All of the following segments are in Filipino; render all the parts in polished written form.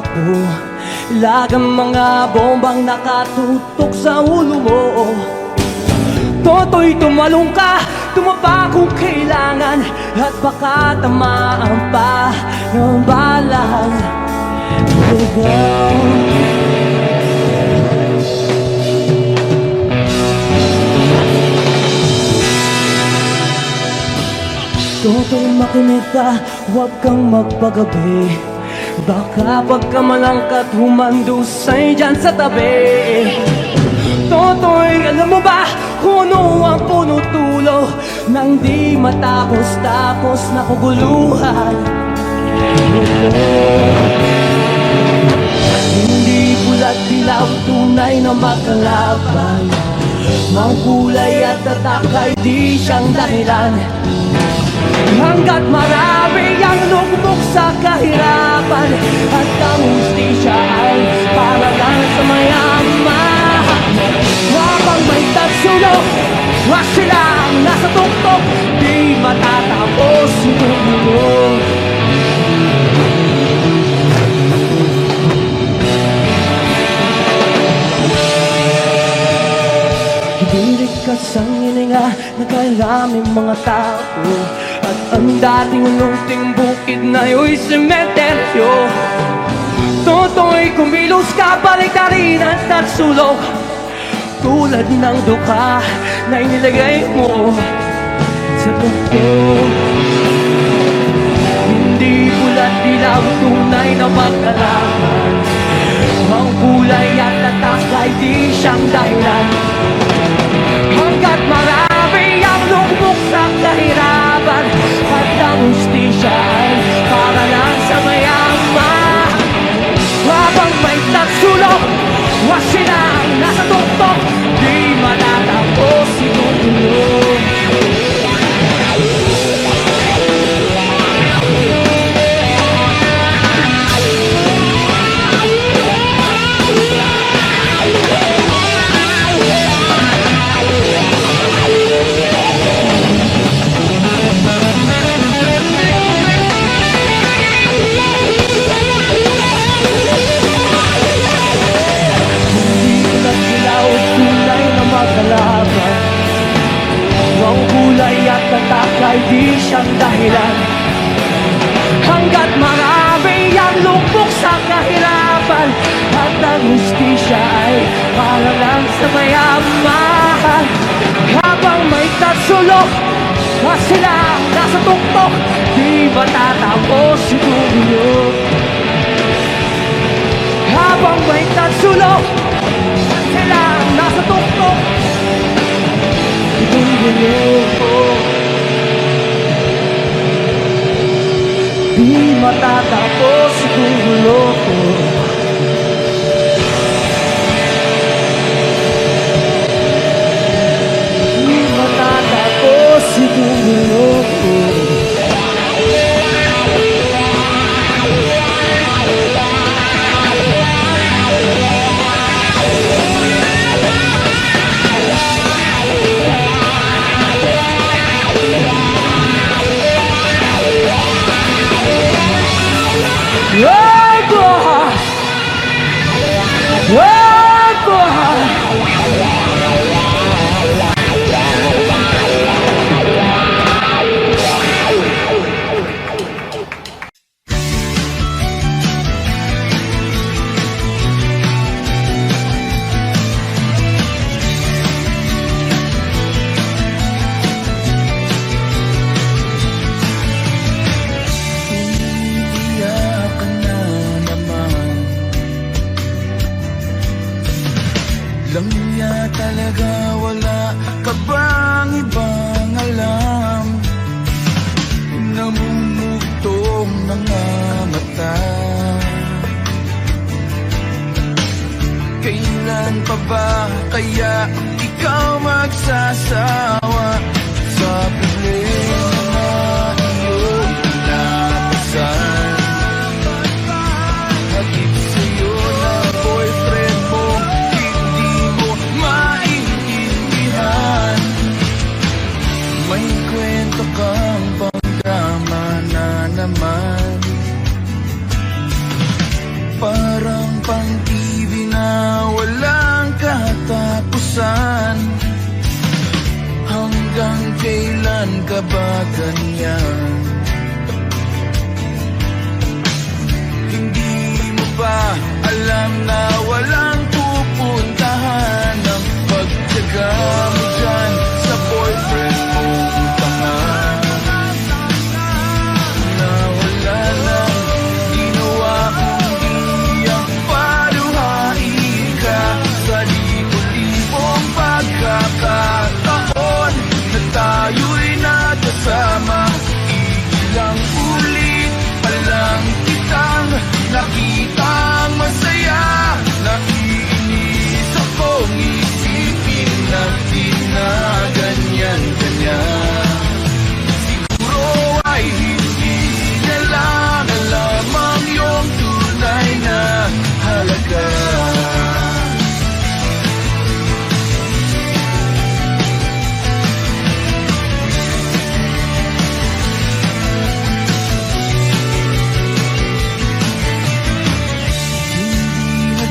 takbo. Ilagang mga bombang nakatutok sa ulo mo. Toto'y tumalong ka, tumapa kung kailangan, at baka tamaan pa ng balang ligaw. Toto'y makinig ka, huwag kang magpagabi. Baka pagkamalangkat humandusay dyan sa tabi. Toto'y alam mo ba kung ano ang punutulo nang di matapos-tapos na kaguluhan? Hindi pula't dilaw, tunay na magkalaban. Mang kulay at tatak ay di siyang dahilan. Hanggat marami ang lugmok sa kahirapan, at ang hustisya ay para lang sa mayaman. Habang may tatsulok, wag silang nasa tuktok, di matatapos itong mundo. Hibirik ka sa hininga na kailaming mga tao, at ang dating lunting bukid na yo'y sementeryo. Toto'y kumilos ka, balik na rin ang tatsulok, tulad ng duka na inilagay mo sa tuktok. Hindi pula't dilaw, tunay na magkalaban. Ang kulay at tatak ay di siyang dahilan. Hanggat marami ang lugmok sa kahirapan, at ang hustisya ay para lang sa mayaman. Habang may tatsulok, wag silang nasa tuktok, di matatapos itong mundo. Ang kulay at tatak ay di siyang dahilan. Hanggat marami ang lugmok sa kahirapan, at ang hustisya ay para lang sa mayaman. Habang may tatsulok, at silang nasa tuktok, di matatapos itong mundo. Habang may tatsulok, at silang nasa tuktok, itong mundo. Di matatapos itong mundo. Di matatapos itong mundo. hanggang kailan ka ba ganyan? Hindi mo ba alam na walang pupuntahan ang pagtyaga mo dyan sa boyfriend mong tanga? Na wala nang ginawa kundi ang paluhain ka sa libo-libong pagkakataon na tayo'y nagkasama. Ilang ulit pa lang kitang nakitang masaya. Naiinis akong isipin na di na ganyan-ganyan. Siguro ay hindi niya lang alam ang iyong tunay na halaga.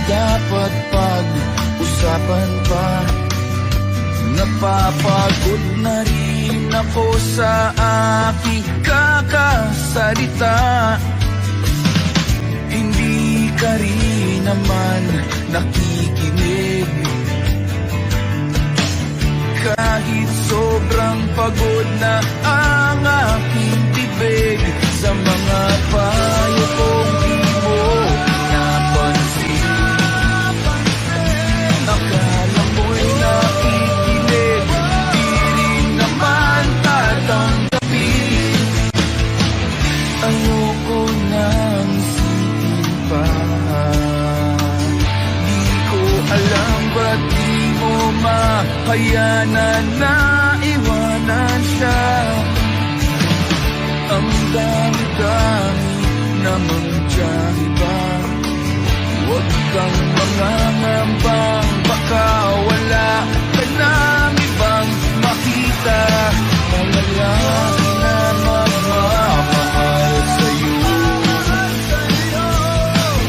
Dapat pag-usapan pa. Napapagod na rin ako sa aking kakasalita. Hindi ka rin naman nakikinig. Kahit sobrang pagod na ang aking bibig sa mga payo kong di mo napansin. Akala mo'y nakikinig, di rin naman tatanggapin. Ayoko nang isipin pa. Di ko alam ba't di mo mahayanan na iwanan siya. Ang dami-dami namang tiyahi ba? Huwag kang mangangambang, baka wala ka nang ibang makita. Malalaki na magmamahal sa'yo,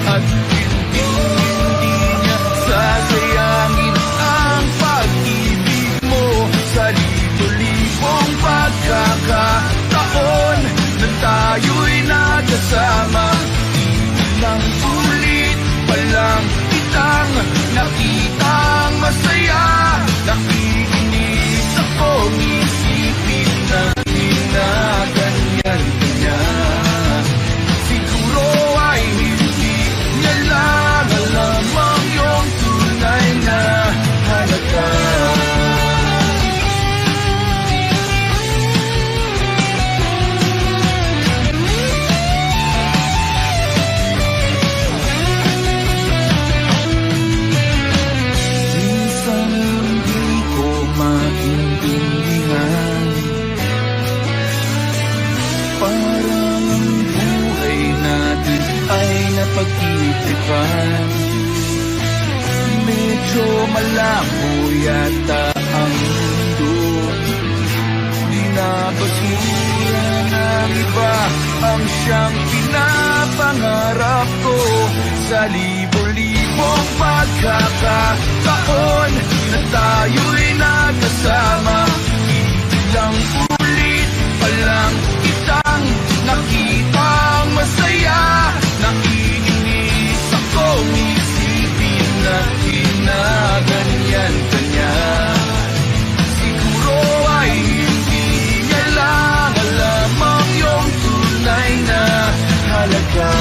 at hindi niya sasayangin ang pag-ibig mo sa libo-libong pagkakataon na tayo'y nagkasama. Ilang ulit palang kitang nakitang masaya. Nakikinis akong isipin na di na ganyan-ganyan. Siguro ay hindi niya lang alam ang iyong tunay na halaga. Pag-iipipan, medyo malabo yata ang mundo. Di na ba sila ng iba ang siyang pinapangarap ko? Sa libo-libong pagkakataon na tayo'y nagkasama. Ilang ulit pa lang kitang nakitang masaya. Naiinis akong isipin na di na ganyan-ganyan. Siguro ay hindi niya lang alam ang iyong tunay na halaga.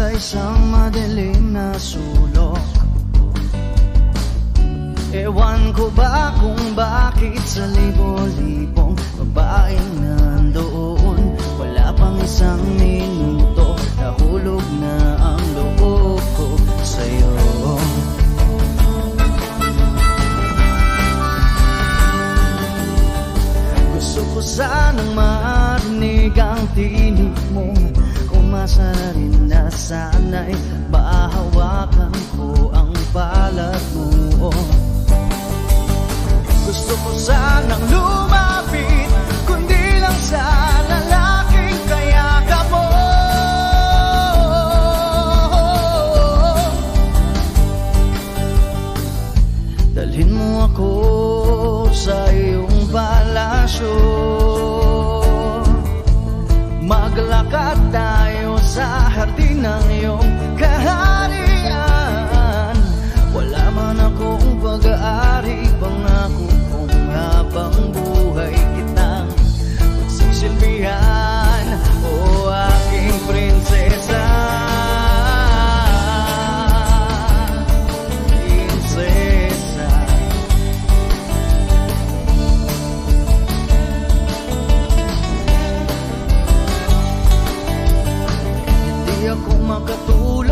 sa isang madilim na sulok. Ewan ko ba kung bakit sa libo-libong babaeng nandoon, wala pang isang minuto, nahulog na ang loob ko sa'yo. Gusto ko sanang marinig ang tinig mo, umasa na rin na sana'y mahawakan ko ang balat mo. Gusto ko sanang lumapit, kundi lang sa lalaking kayakap mo. Dalhin mo ako sa iyong palasyo, maglakad tayo sa hardin ng iyong kaharian. Wala man akong pag-aari, pangako kung habang buhay kitang magsisilbihan, o aking prinsesa. Prinsesa. Hindi ako makatulog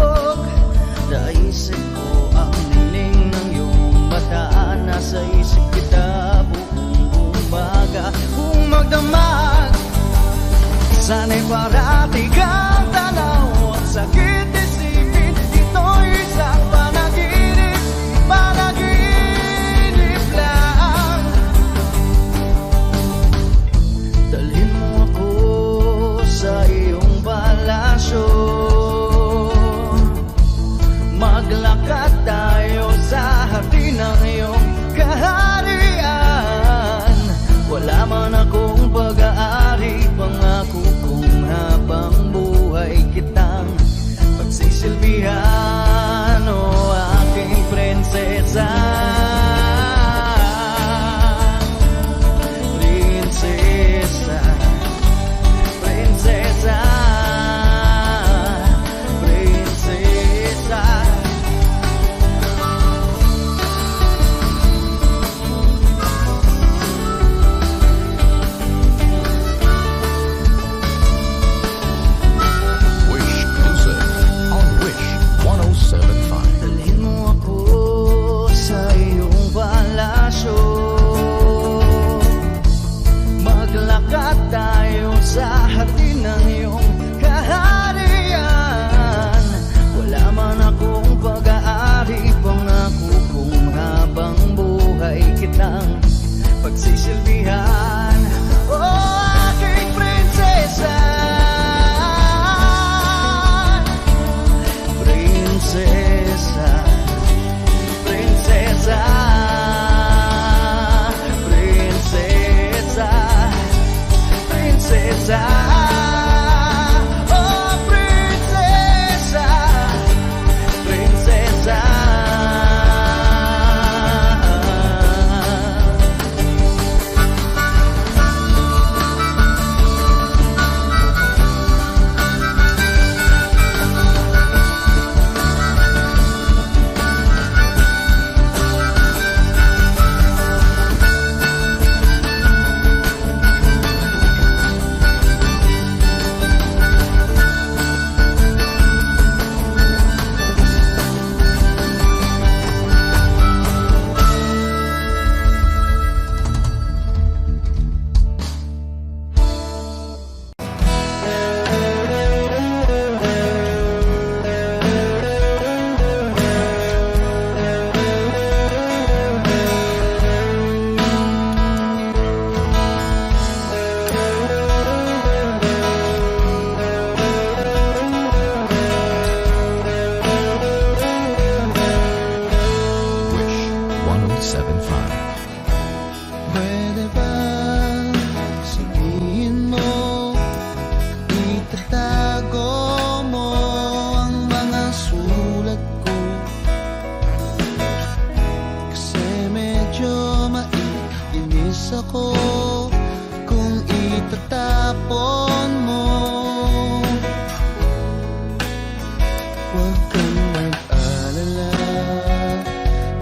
Huwag kang mag-alala,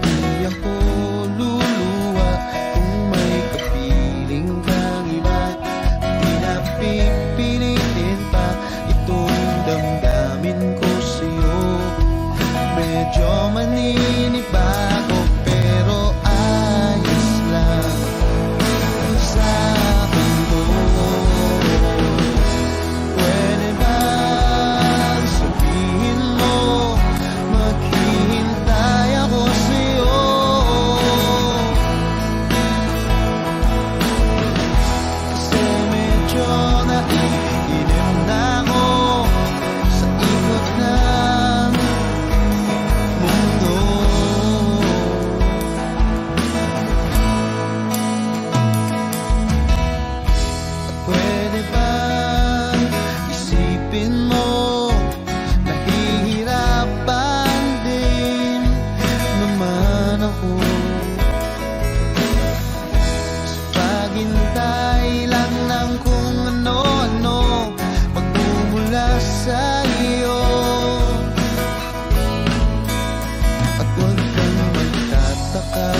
di ako luluwa. Kung may kapiling kang iba, di na pipilitin pa itong damdamin ko sa'yo. Medyo maninibago pero ayos lang sa akin to. Pwede bang sabihin mo maghihintay ako sa'yo? Kasi medyo naiinim na ako sa ikot ng mundo. At pwede bang isipin mo nahihirapan din naman ako sa paghintay lang ng kung ano-ano magmumula sa iyo. At huwag kang magtataka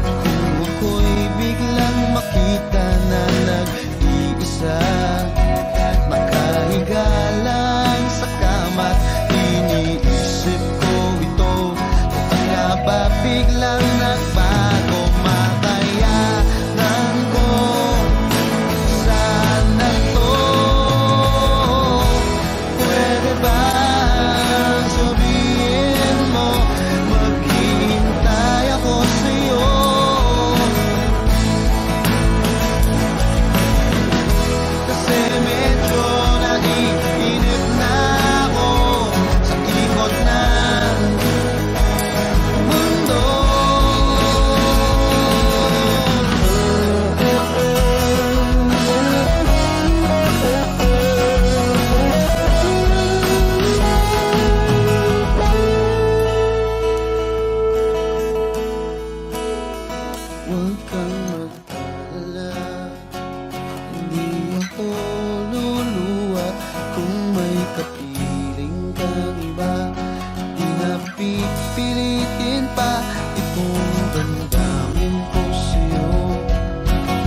kung ako'y biglang makita na nag-iisa, nakahiga lang sa kama't iniisip ko ito. Kung nga ba biglang nagbago, makayanan ko sana to. Pwede ba sabihin mo maghihintay ako sa'yo? Kasi medyo naiinip na ako sa ikot ng mundo. Huwag kang mag-alala, hindi ako luluwa. Kung may kapiling kang iba, di na pipilitin pa itong damdamin ko sa'yo.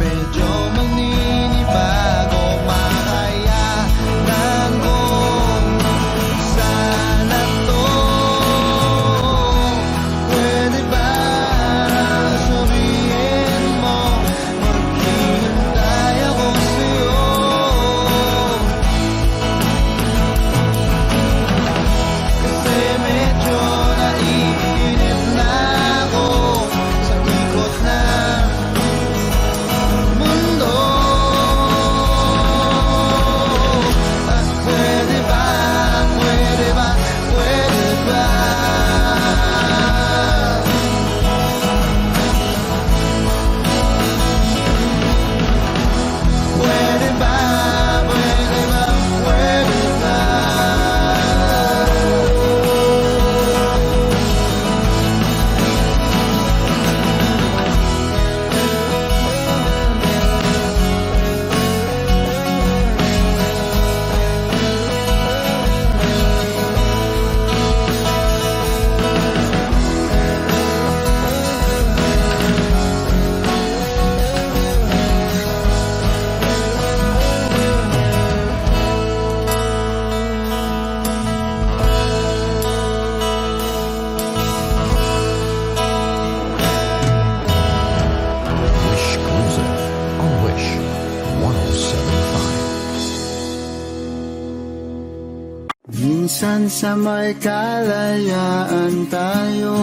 Medyo maninibago, makayanan ko sana to. Pwede ba sabihin mo maghihintay ako sa'yo? Kasi medyo naiinip na ako sa ikot ng mundo. At pwede ba, pwede ba, pwede ba? Pwede ba, pwede ba, pwede ba? Wish Cruiser on Wish 107.5. Minsan sa may kalayaan tayo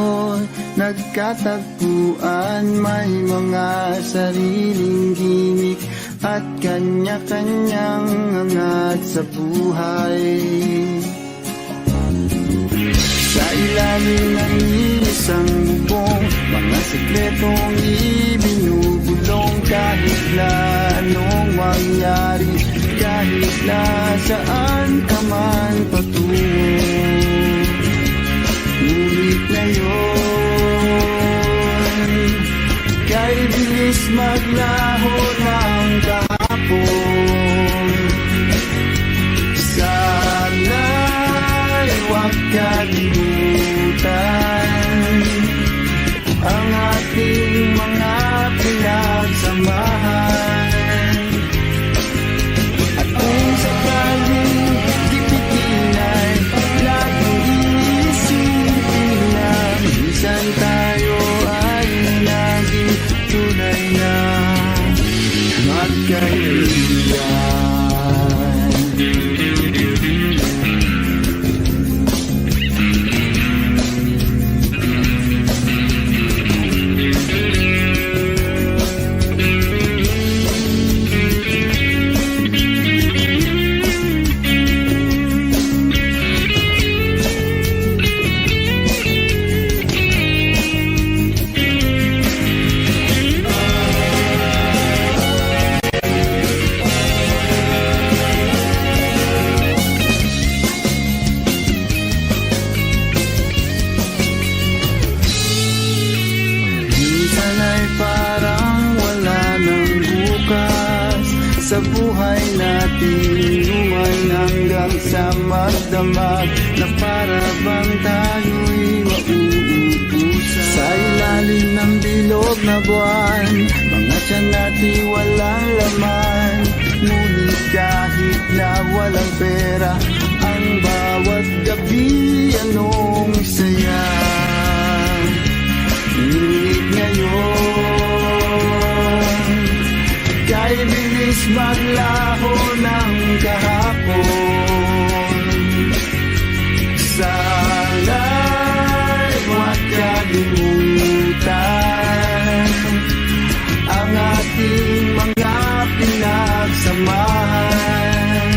nagkatagpuan, may mga sariling gimik at kanya-kanyang angat sa buhay. Sa ilalim ng isang bubong, mga sikretong ibinubulong. Kahit na anong mangyari, kahit na saan ka man patungo, ngunit ngayon kay bilis maglaho ng kahapon. Sana'y makalimutan ang ating mga pinagsamahan. At kung sakaling gipitin ay laging iisipin na minsan tayo ay naging tunay na magkaibigan. Sa buhay natin umay hanggang sa magdamag na para bang tayo'y mauubusan. Sa ilalim ng bilog na buwan, mga tiyan natin walang laman. Ngunit kahit na walang pera, ang bawat gabi anong saya. Ngunit ngayon, kay bilis maglaho ng kahapon. Sana'y huwag kalimutan ang ating mga pinagsamahan.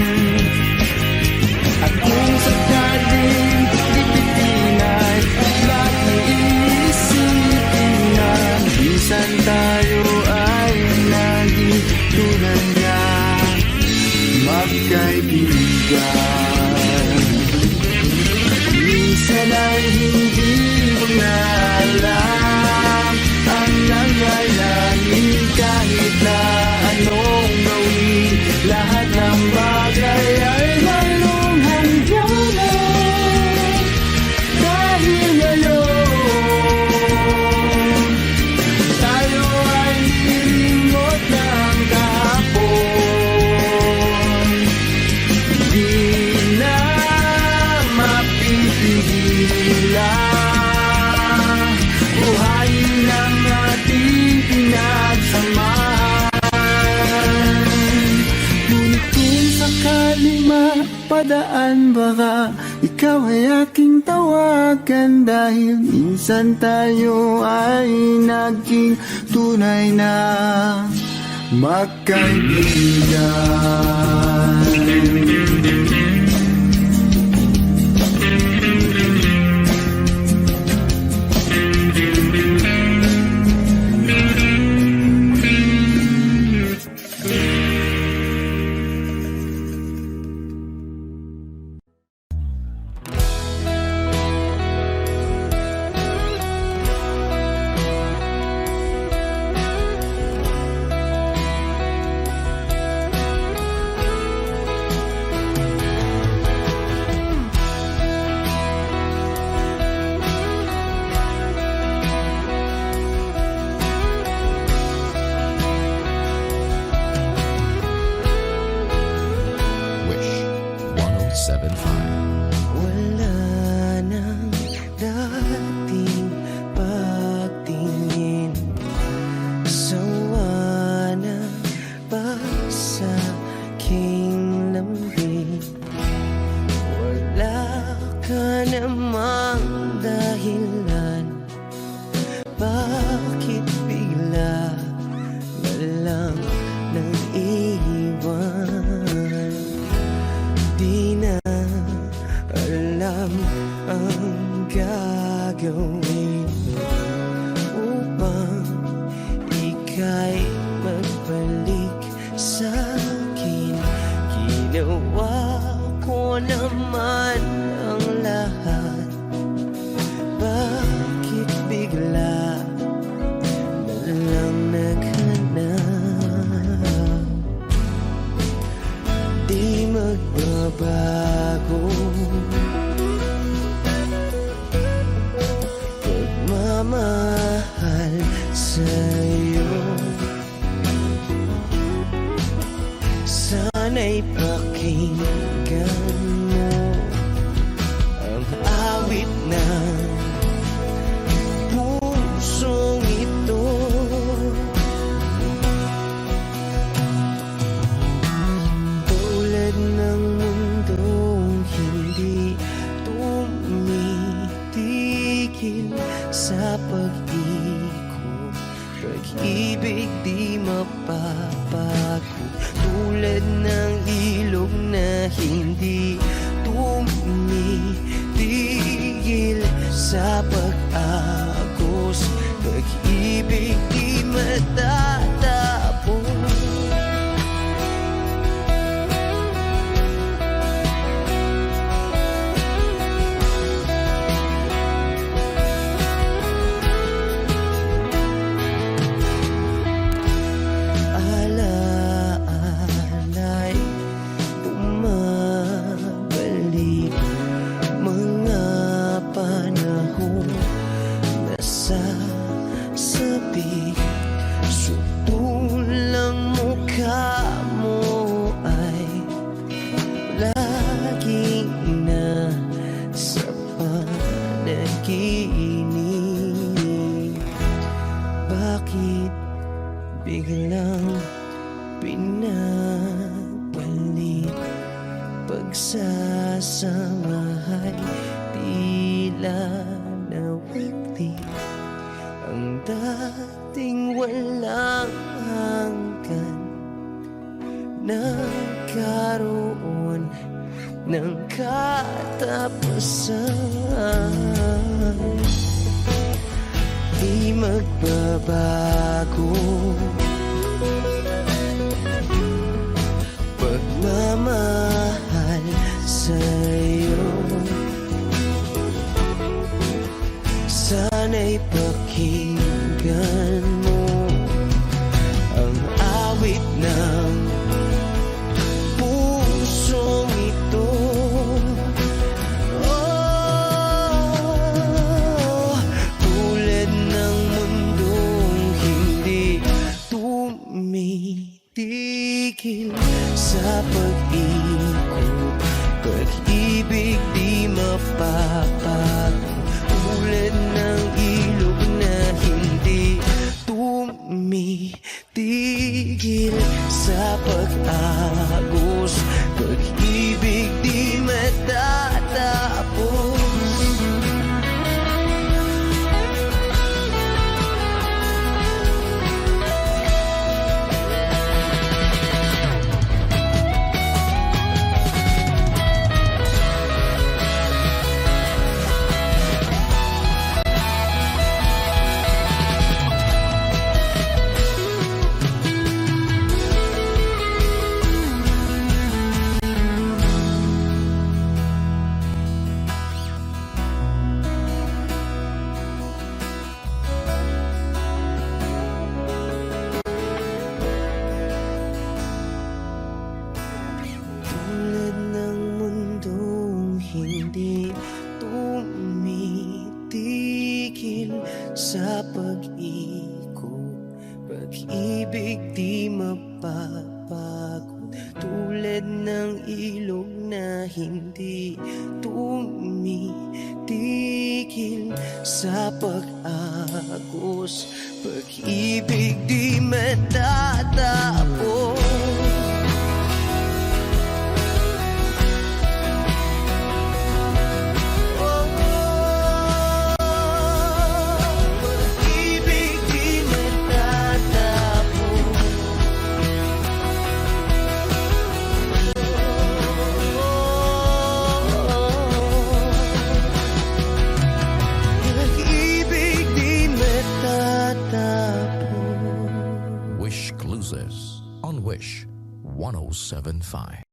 At kung sakaling gipitin ay laging iisipin na minsan tayo ay naging tunay na magkaibigan. Minsan ay hindi mo na alam ang nangyayari kahit na anong gawin. Lahat ng bagay ay mayroong hangganan. Dahil ngayon tayo ay nilimot ng kahapon. Di na mapipigilan buhayin ang ating pinagsamahan. Ngunit kung sakali mapadaan, baka ikaw ay aking tawagan. Dahil minsan tayo ay naging tunay na magkaibigan. Wish 1075. Wala nang dating pagtingin, sawa na ba sa aking lambing? Wala ka namang dahilan, bakit bigla na lang nang iwan? Di na alam ang gagawin upang ika'y magbalik sa'kin. Ginawa ko naman ang lahat, bakit bigla na lang naghanap? Di magbabago sa pag-ikot. Pag-ibig di mapapago, tulad ng ilog na hindi tumitigil sa pag-agos. Pag-ibig di matatapos. Alaala'y bumabalik, mga panahon nasasabi. Sutulang mukha mo ay laging nasa panaginip. Bakit biglang pinabalik? Pagsasamahay tila nawagli, ang dating walang hanggan nagkaroon ng katapusan. Di magbabago pagmamahal sa'yo. Sana'y pakinggan mo ang awit ng pusong ito. Oh, tulad ng mundong hindi tumitigil sa pag-ikot. Pag-ibig di mapapago, tulad ng ilog na hindi tumitigil sa pag-agos. Pag-ibig di matatapos. Tulad ng mundong hindi tumitigil sa pag-ikot. Pag-ibig di mapapagod, tulad ng ilog na hindi tumitigil sa pag-agos. Pag-ibig di matatapos. Wish Cruises on Wish 1075.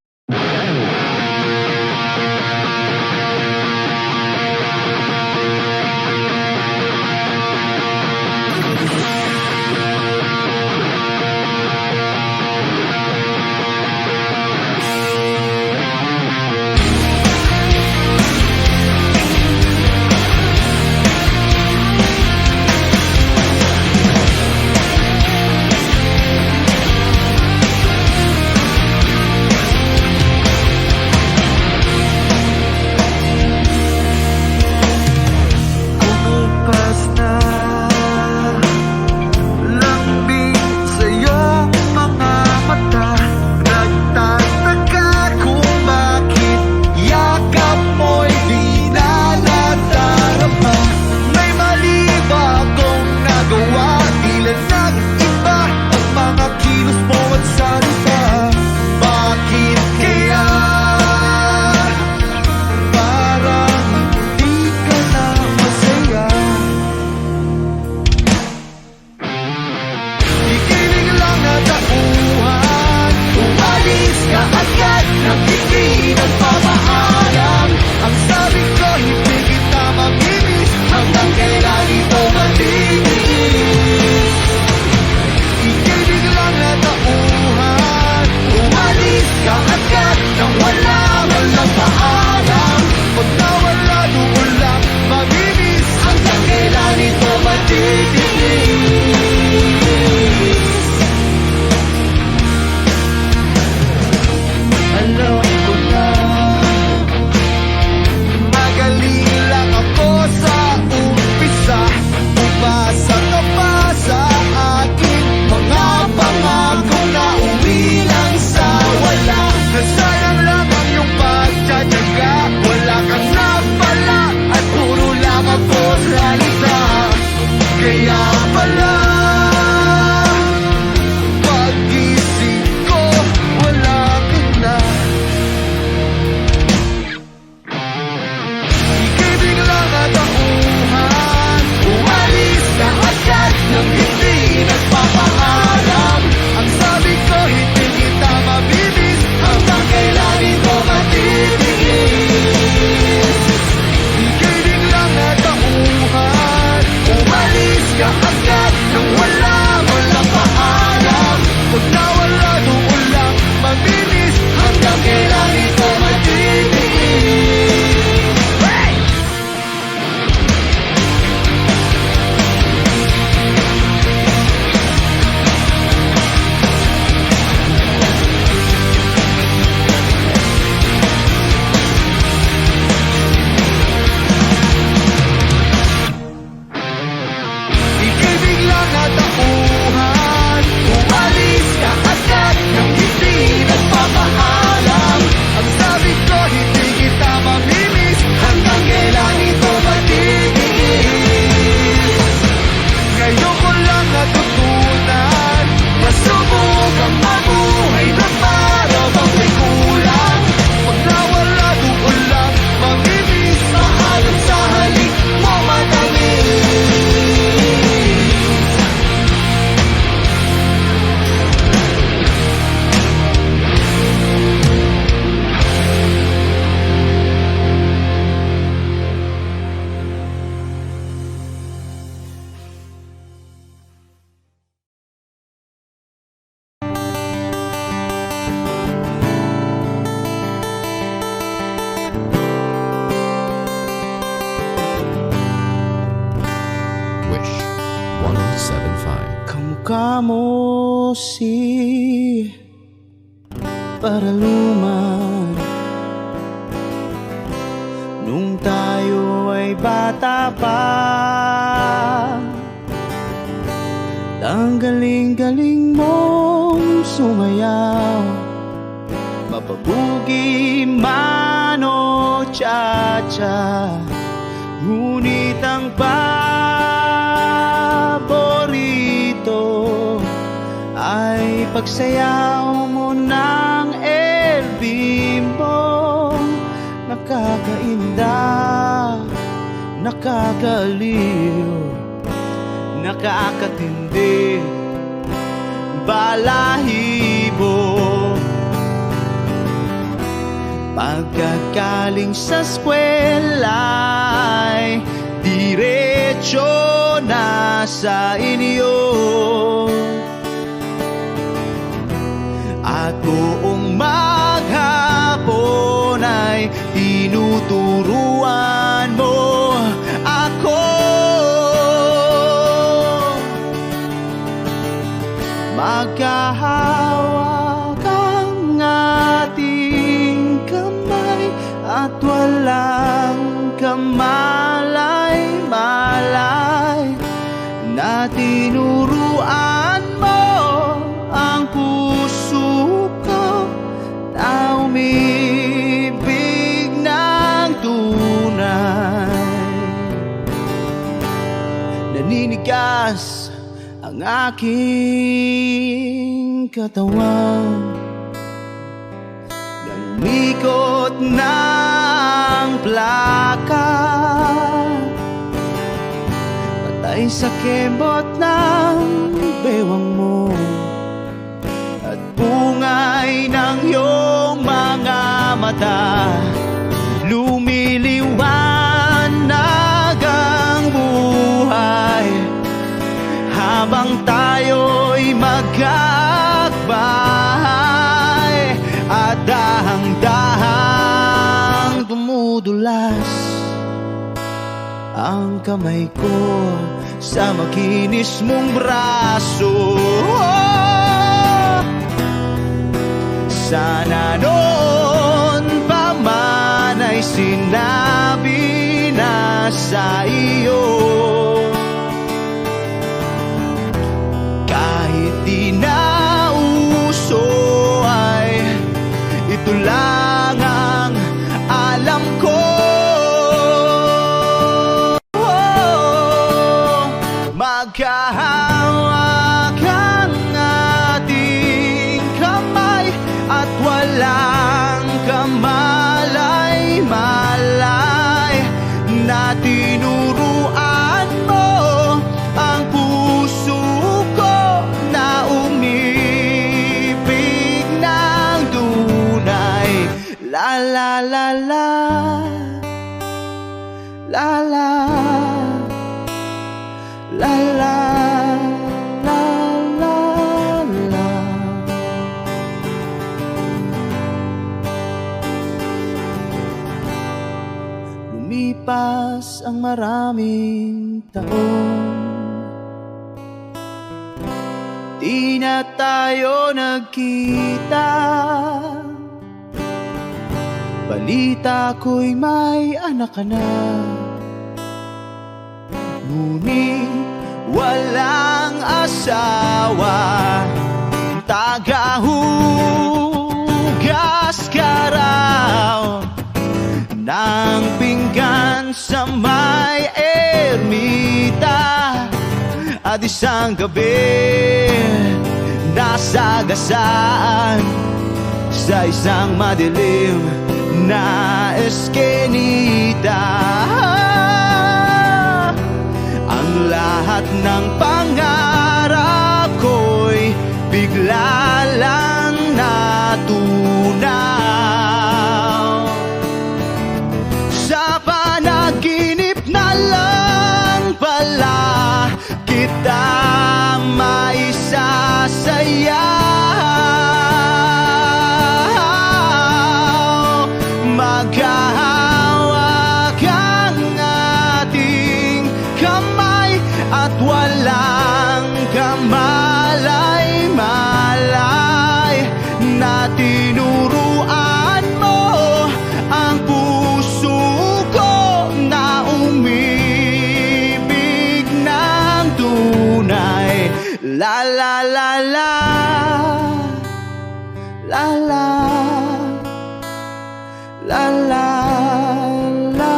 kamo si paraluman nung tayo ay bata pa. Ang galing-galing mong sumayaw, mapabugi man o cha-cha. Ngunit ang paborito ay pagsayaw mo ng LB mo. Nakakainda, nakakaliw, nakakatindi, balahibo. Pagkagaling sa eskwela'y diretso na sa inyo, at buong maghapon ay tinuturuan mo ako. Magkahawak ang ating kamay at walang kamalay-malay, na tinuruan mo ang puso ko na umibig ng tunay. Naninigas ang aking katawan ng ikot ng plaka, patay sa kembot ng bewang mo at bungay ng iyong mga mata. Lumiliwanag ang buhay habang tayo'y magkakbahay, at dahang-dahang dumudulas ang kamay ko sa makinis mong braso. Sana noon pa man ay sinabi na sa iyo, kahit di na uso ay ito lang ang alam ko. Magkahawak ang ating kamay at walang kamalay-malay, na tinuruan mo ang puso ko na umibig ng tunay. La la la la, la la, la la, la la, la. Lumipas ang maraming taon, di na tayo nagkita. Balita ko'y may anak ka na, ngunit walang asawa. Tagahugas ka raw ng pinggan sa may ermita, at isang gabi nasagasaan sa isang madilim na eskenita. Ang lahat ng pangarap ko'y bigla lang natunaw. Sa panaginip na lang pala kita maisasayaw. Magkahawak ang ating kamay at wala La la la la, la la, la la, la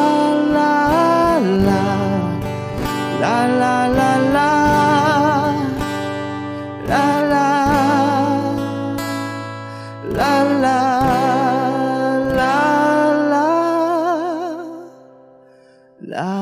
la, la, la la la la, la la, la la, la la, la.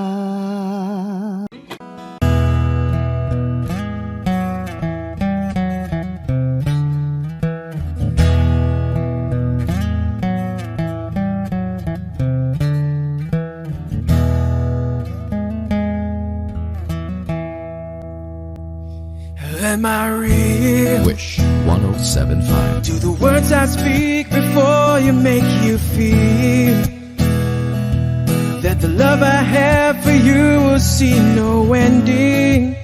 Am I real? Wish 1075. Do the words I speak before you make you feel that the love I have for you will see no ending?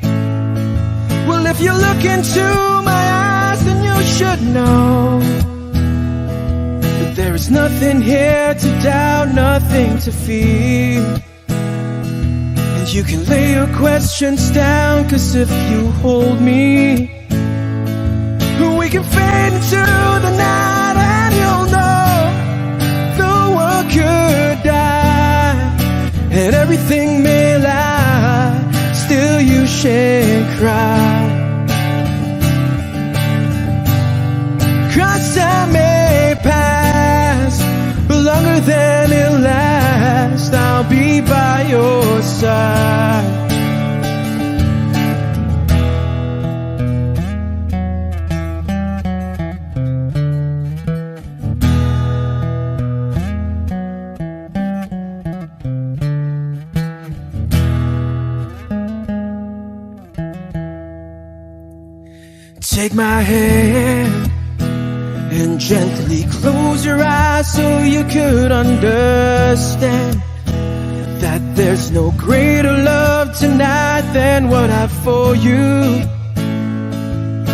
Well, if you look into my eyes, then you should know that there is nothing here to doubt, nothing to fear. And you can lay your questions down, 'cause if you hold me, we can fade into the night, and you'll know the world could die and everything may lie, still you shan't cry. 'Cause time may pass, but longer than it'll last, I'll be by your side. Take my hand and gently close your eyes so you could understand that there's no greater love tonight than what I have for you.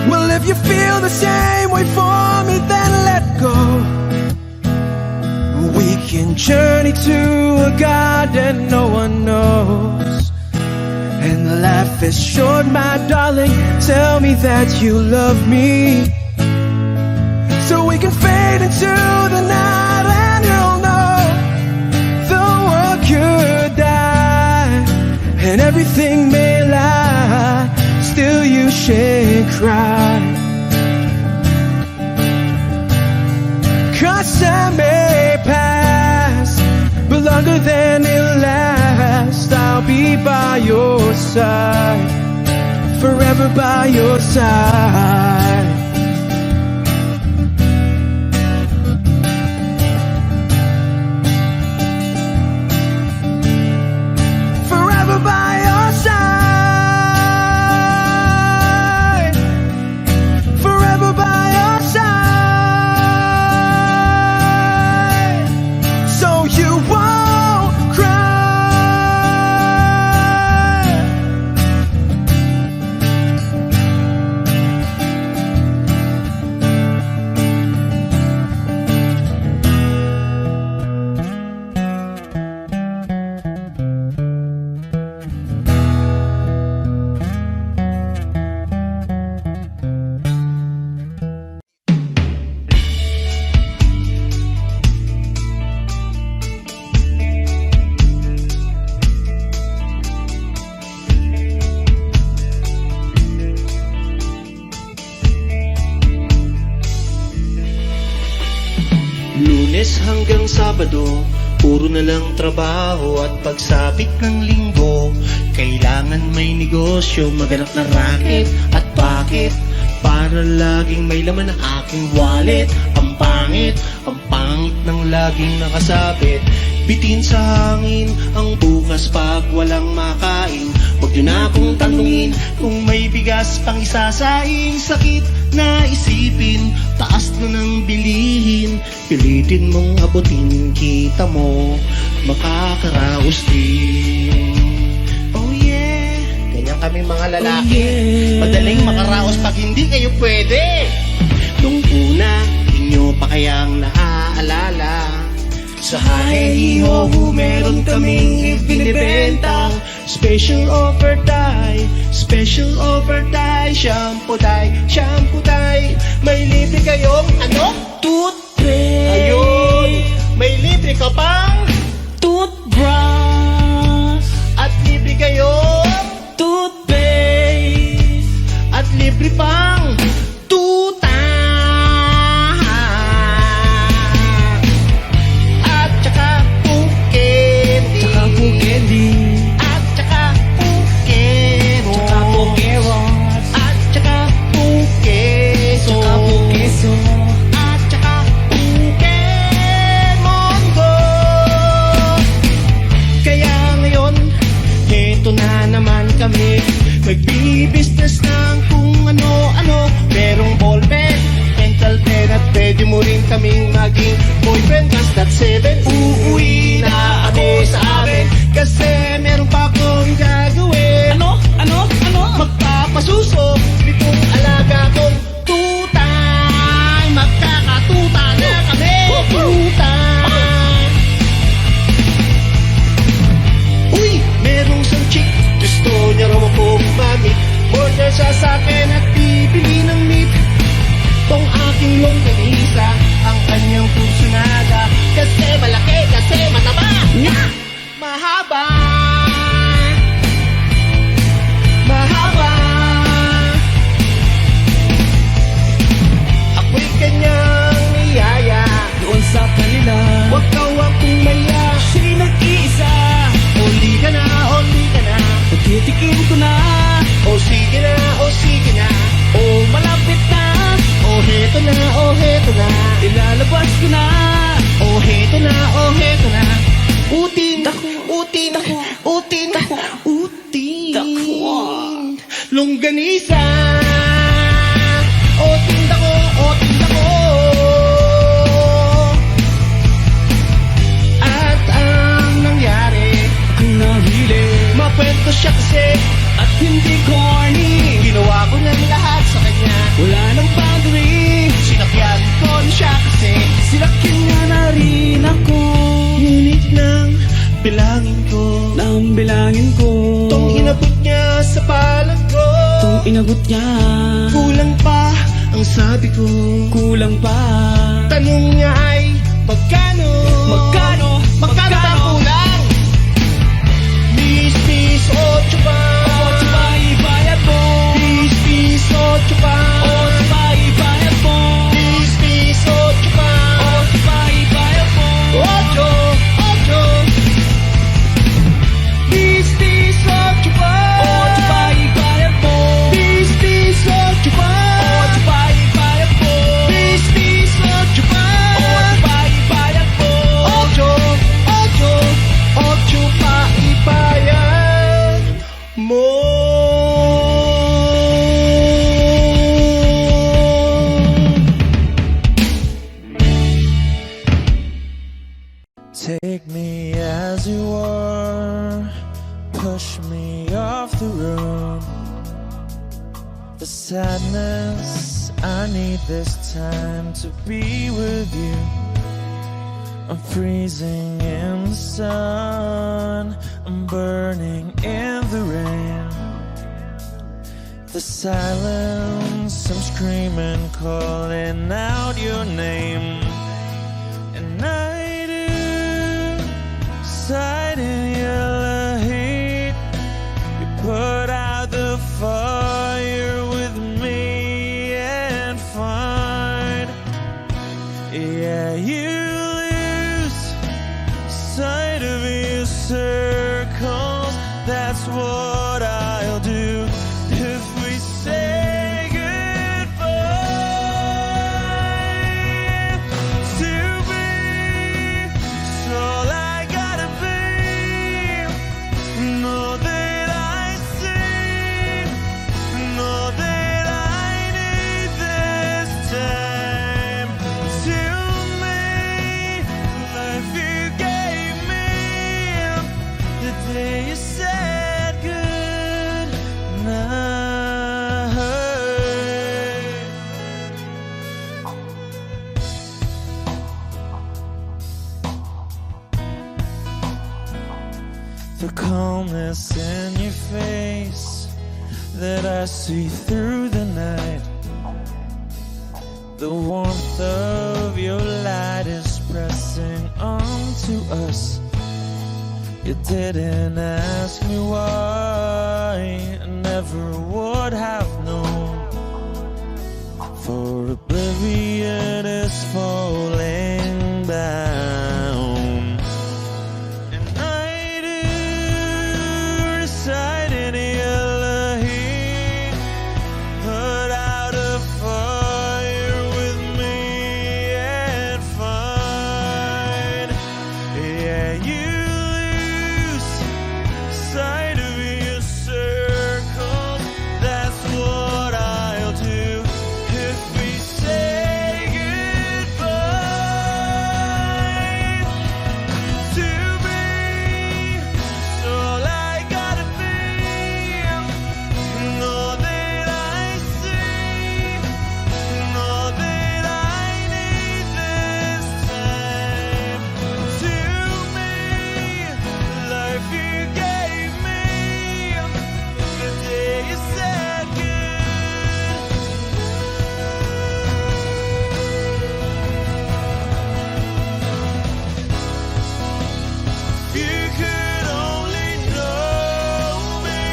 Well, if you feel the same way for me, then let go. We can journey to a garden no one knows. And life is short, my darling, tell me that you love me, so we can fade into the night, and you'll know the world could die and everything may lie, still you shan't cry. 'Cause time may pass, but longer than it'll last, I'll be by your side, forever by your side. Forever by your side, forever by your side, so you won't cry. Lunes hanggang Sabado, puro na lang trabaho at pagsapit ng Linggo, kailangan may negosyo, maganap na racket. At bakit? Para laging may laman ang aking wallet. Ang pangit ng laging nakasabit. Bitin sa hangin ang bukas pag walang makain. Huwag niyo na akong tanungin kung may bigas pang isasaing. Sakit na isipin, taas na ng bilihin. Pilitin mong abutin, kita mo makakaraos din. Oh yeah, ganyan kami mga lalaki. Madaling makaraos pag hindi kayo pwede. Nung una, inyo pa kayang naaalala, sa Hahe Hiho meron kaming ibinibentang Special offer tayo, special offer tayo. Shampoo tayo. May libre kayong ano? Toothpaste, Ayun! May libre ka pang toothbrush, at libre kayong toothpaste, at libre pang tuta. At saka pukendi. tsaka po candy, At saka pukero. tsaka po carrots, At saka pukeso. tsaka po queso. At saka Pokemon Go. Kaya ngayon, heto na naman kami. Nagbi-business ng kung ano-ano. Merong ballpen, pencil pen, at pwede mo rin kaming maging boyfriend. Basta 7, uuwi na ako sa amin. Kasi meron pa akong gagawin. Ano? Magpapasuso nitong alaga kong tutay. Magkakatuta na kami. Tutay. Uy, merong isang chick. Gusto niya raw akong mamit. Order siya sa akin at bibili ng meat. Tong aking longganisa, ang kanyang kursunada. Kasi malaki, kasi mataba. Mahaba. Mahaba. Ako'y kanyang niyaya. Doon sa kanila, Huwag ka akong maya. siya'y nag-iisa. Huli ka na, huli ka na. Pagtitikim ko na, O sige na, o sige na. oh malapit na, O heto na, o heto na. ilalabas ko na. O heto na, o heto na. Utin, utin, utin, utin. Longganisa. O tinda ko, o tinda ko. At ang nangyari, Kung nahili mapwento siya kasi at hindi corny, ginawa ko ng lahat sa kanya. wala nang boundary. Sinakyan ko na siya kasi Sinakyan niya na rin ako. ngunit nang bilangin ko, Nang bilangin ko, tong inabot niya sa palad ko. tong inagot niya, Kulang pa ang sabi ko. kulang pa. Tanong niya ay magkano? Magkano? Magkano ba ang kulang? Bis, 8 pa. Ocho pa ibayad mo. Bis, 8 pa. Ocho pa ibayad mo. Bis, 8 pa. Ocho pa ibayad mo. 8. Bis, 8 pa. Ocho pa ibayad mo. Bis, 8 pa. Ocho pa ibayad mo. Bis, 8 pa. Ocho pa ibayad mo. 8 pa ipayag mo. Take me as you are, push me off the road. The sadness, I need this time to be with you. I'm freezing in the sun, I'm burning in the rain. The silence, I'm screaming, calling out your name. And I do, sight in your heat. You put out the fire with me and find, yeah, you lose sight of your circles. That's what I'll do if we say goodbye. To be, it's all I gotta be. Know that I see, know that I need this time. To me, life you gave me the day you said good night. The calm calmness in your face that I see through the night. The warmth of your light is pressing onto us. You didn't ask me why, I never would have known. For oblivion is falling down, and I do reside in Elohim, put out a fire with me and find, yeah, you lose sight of your circles. That's what I'll do if we say goodbye. To be, it's all I gotta be, and all that I see, and all that I need this time. To me, the life you gave me, the day you said if you could only know me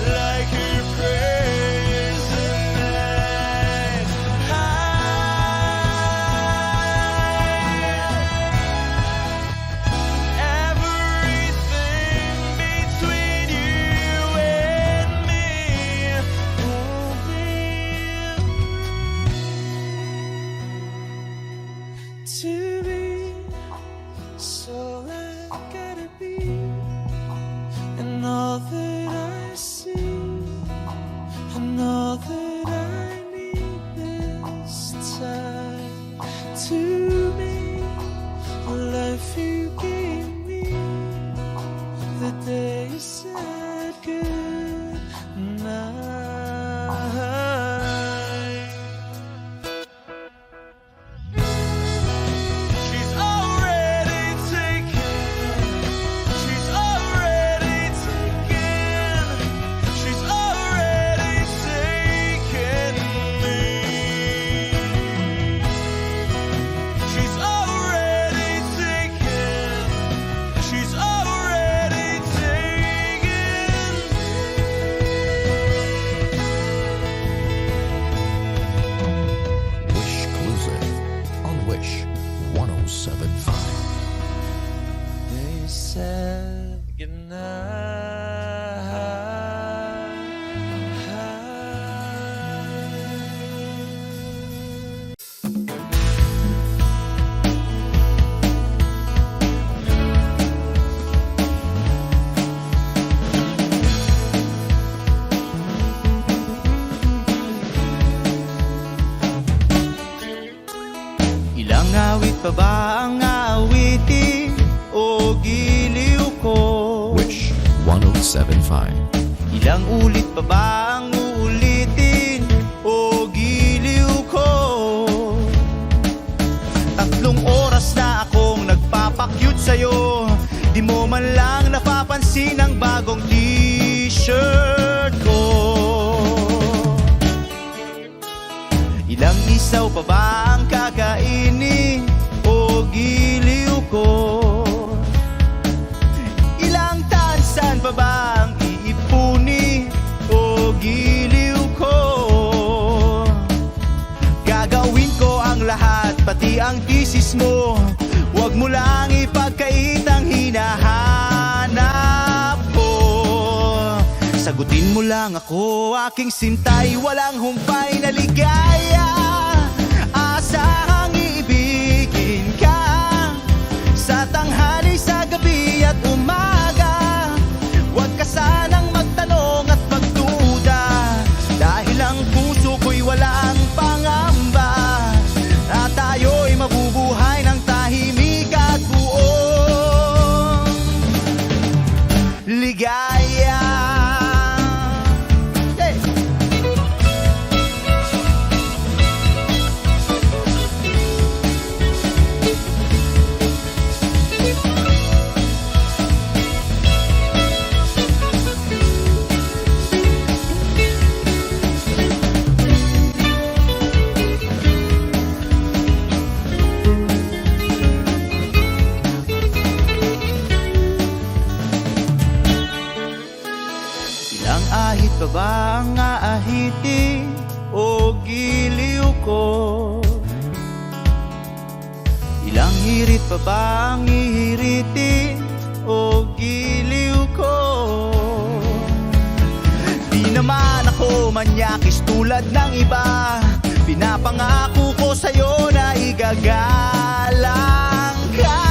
like your prayers at night. Everything between you and me won't be to be. So I gotta be, and all that I see, and all that I need this time. To me, the life you gave me, the day you said good night. She's already taken. She's already taken. She's already taken me. She's already taken. She's already taken Wish Exclusive on Wish 1075. They said goodnight. Ilang awit pa ba ang awitin o giliw ko? Wish 1075. Ilang ulit pa ba ang uulitin o giliw ko? 3 oras na akong nagpapakyut sa'yo, di mo man lang napapansin ang bagong t-shirt ko. Ilang isaw pa ba ang kakainin o giliw ko? Ilang tansan pa ba ang iipuni o giliw ko? Gagawin ko ang lahat, pati ang thesis mo. Huwag mo lang ipagkait ang hinahanap ko. Sagutin mo lang ako, aking sintay, walang humpay na ligaya. Asahang iibigin ka sa tanghali, sa gabi at umaga. Huwag ka sanang magtanong at magduda, dahil ang puso ko'y walang pangamba, at tayo'y mabubuhay ng tahimik at buong ligaya. Hey! Kahit pa ba ang aahitin o giliw ko, ilang hirit pa ba ang ihiritin o giliw ko. Di naman ako manyakis tulad ng iba, pinapangako ko sa'yo na igagalang ka.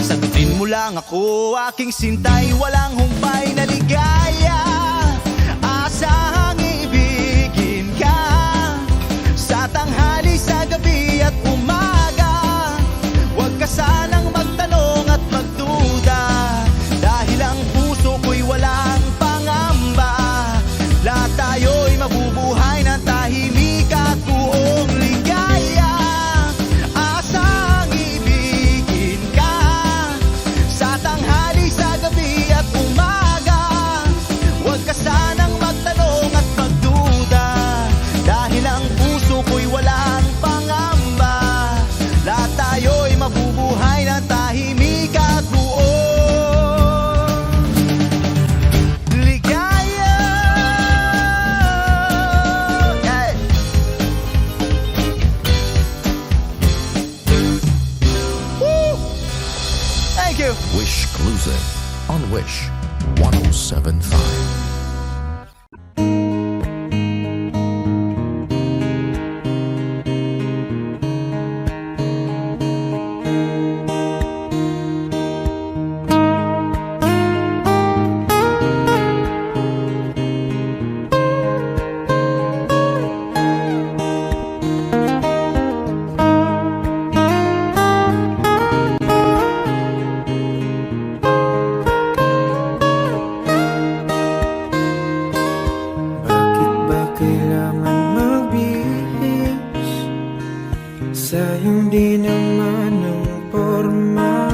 Sagutin mo lang ako, aking sintay, walang humpay na ligaya. Asahang ibigin ka sa tanghali, sa gabi at umaga. Huwag ka sanang magtanong at magduda, dahil ang puso ko'y walang pangamba. Lahat tayo'y mabubuhay ng tahimik at buong ligaya. Asang ibigin ka sa tanghali, sa gabi at umaga. Huwag ka sanang magtanong at magduda, dahil ang puso ko'y walang pangamba. Lahat tayo'y mabubuhay ng tahimik at buong ligaya. Hey! Woo! Thank you. Wish Exclusive on Wish 1075. Bakit ba kailangan magbihis sa hindi naman ng porma?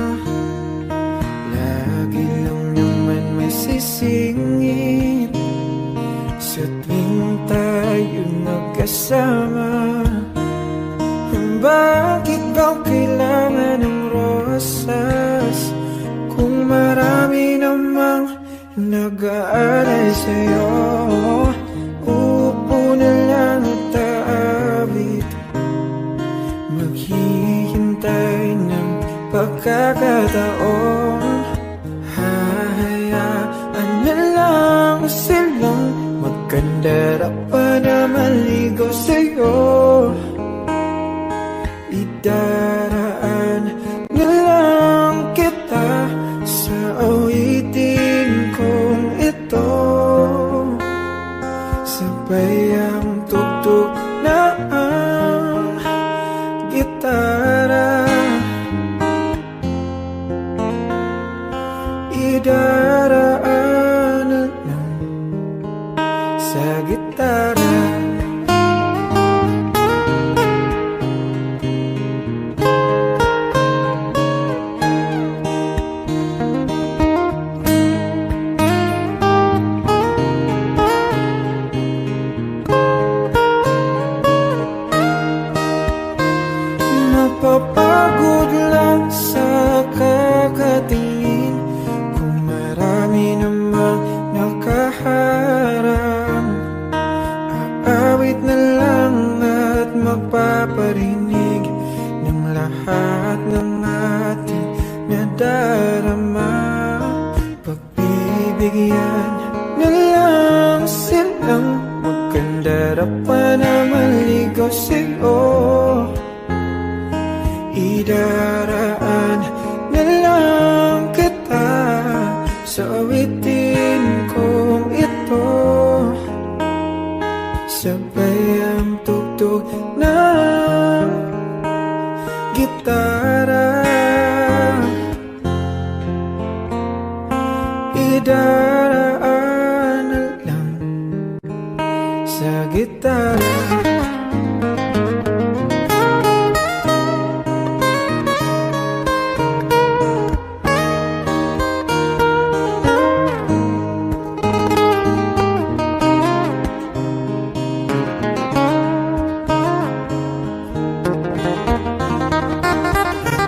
Lagi lang naman may sisingit sa tuwing tayo magkasama. Bakit ba kailangan ng rosas kung marami namang nag-aalay sa'yo? Upo na lang at aawit, maghihintay ng pagkakataon. Hahayaan na lang silang magkandara pa na maligaw sa'yo. Idaraan na lang kita sa awitin kong ito. Sabay ang tugtog na ang gitara. Idaraan na lang sa gitara. Mapapagod lang sa kakatingin kung marami namang nakaharang. Aawit na lang at magpaparinig ng lahat ng ating nadarama. Pagbibigyan na lang silang magkandara pa na maligaw sa'yo. Idaraan na lang kita sa awitin kong ito. Sabay ang tugtog ng gitara. Idaraan na lang sa gitara.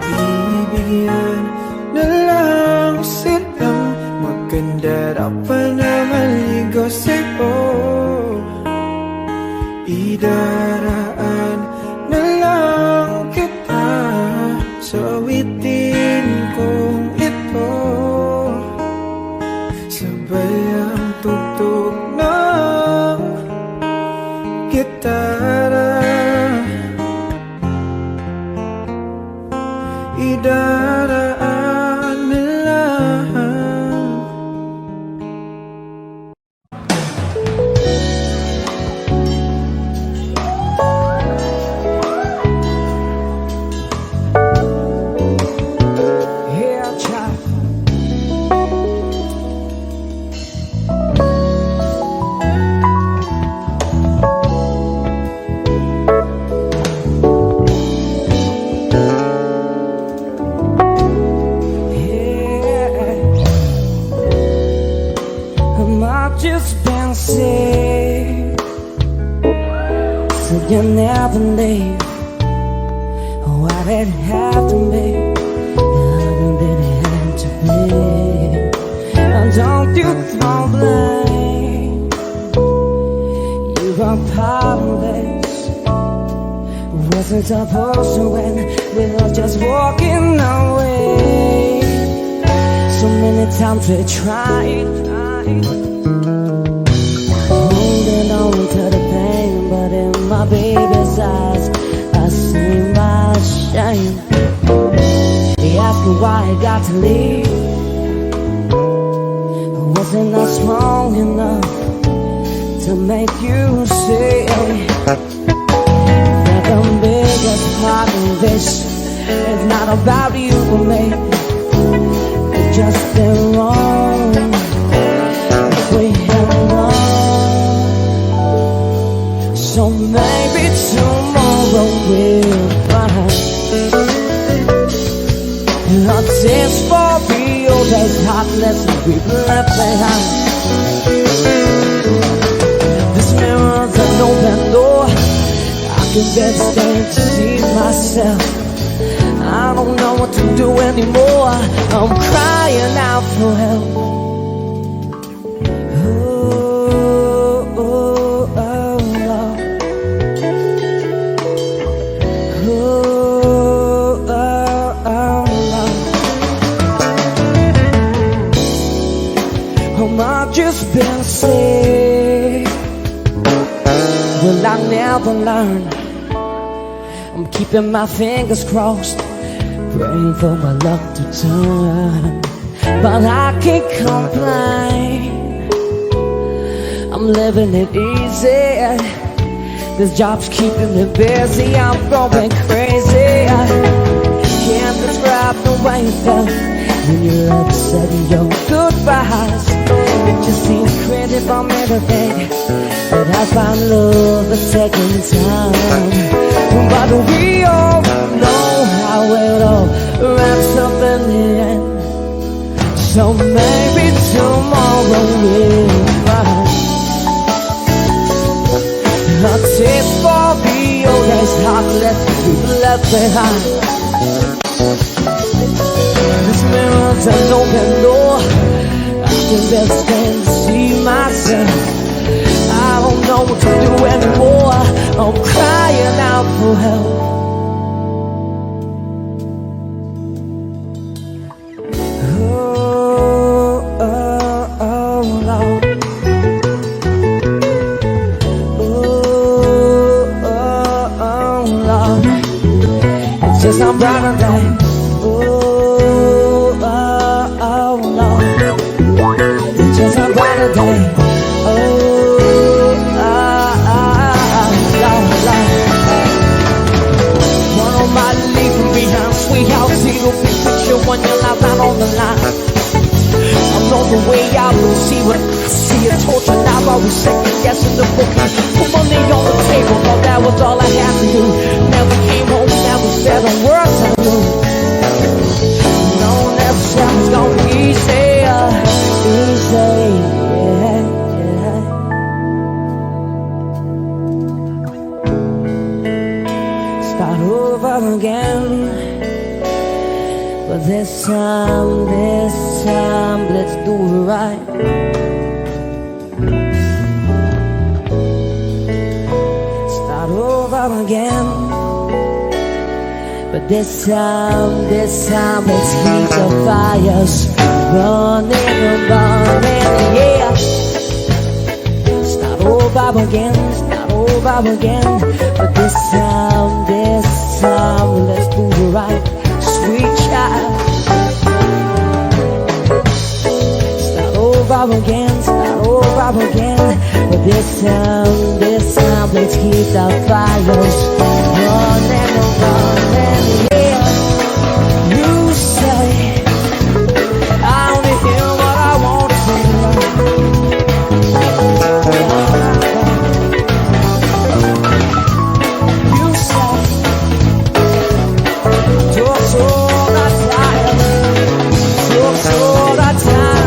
Bibigyan na lang silang magkandara pa na maligaw Idaraan na lang kita sa awitin kong ito. Sabay ang tugtog ng gitara. Idaraan na lang. Yeah, child. I've just been sick, so you never leave. Oh, I didn't have to be, I didn't have to be. And don't you throw blame, you were part of this. Wasn't supposed to end, we were just walking away. So many times we tried holding on to the pain, but in my baby's eyes I see my shame. He asked me why I got to leave. Wasn't I strong enough to make you see that the biggest part of this is not about you and me? It's just been wrong. We have wrong. So maybe tomorrow we'll find a taste for real. There's heartless we've left behind. This mirror's an open door. I can just stand to see myself. I don't know what to do anymore. I'm crying out for help. I've just been sick. Will I never learn? I'm keeping my fingers crossed, praying for my luck to turn. But I can't complain, I'm living it easy. This job's keeping me busy, I'm going crazy. Can't describe the way you felt when you said your goodbyes. It just seems crazy for me to think that I found love the second time. But we all know how it all wraps up in the end. So maybe tomorrow we'll find a taste for the old days, heartless we've left behind. This mirror's an open door. I can just stand to see myself. I don't know what to do anymore. I'm crying out for help. Oh, oh, oh, Lord. Oh, oh, oh, Lord. It's just a brighter day. Oh, oh, oh, Lord. It's just a brighter day. Big picture when you're out on the line. I'm on the way out, you'll see what I see. A torture now, I was second guessing the booking. Put money on the table, thought that was all I had to do. Never came home, never said a word to you. No, never said it was gonna be easy, yeah. Start over again. But this time, let's do it right. this time, let's keep the fires burning, burning, yeah. Start over again, but this time, let's do it right, sweet child. Start over again, but this time, let's keep the fires burning, burning, yeah. You say, I only hear what I want to hear. You say, so that time, so that time,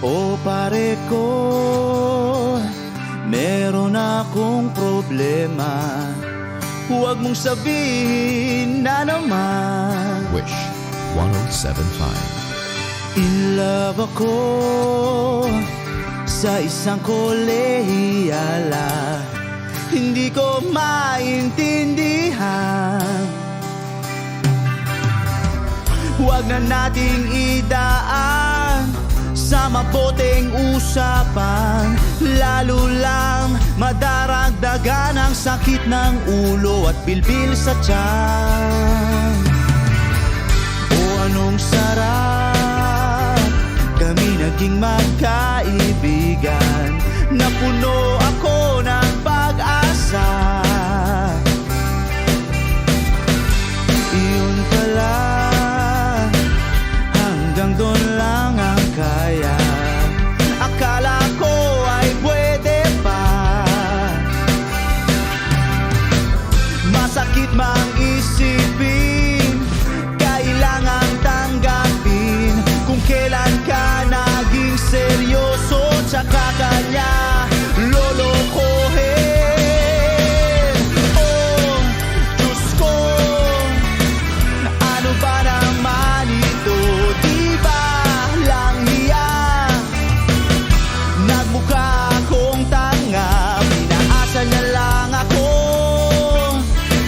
O pare ko, meron akong problema. Huwag mong sabihin na naman. Wish 1075. In love ako sa isang kolehiyala. Hindi ko maintindihan. Huwag na nating idaan sa maboteng usapan, lalo lang madaragdagan ang sakit ng ulo at bilbil sa tiyan. O anong sarap, kami naging magkaibigan, napuno ako ng pag-asa. Iyon pala, hanggang doon lang ang kaya. Akala ko ay pwede pa. Masakit mang isipin, kailangang tanggapin kung kailan ka naging seryoso tsaka kanya lolokohin. Oh, Diyos ko, ano ba naman ito? Di ba lang hiya? Nagmukha akong tanga, pinaasa niya lang ako.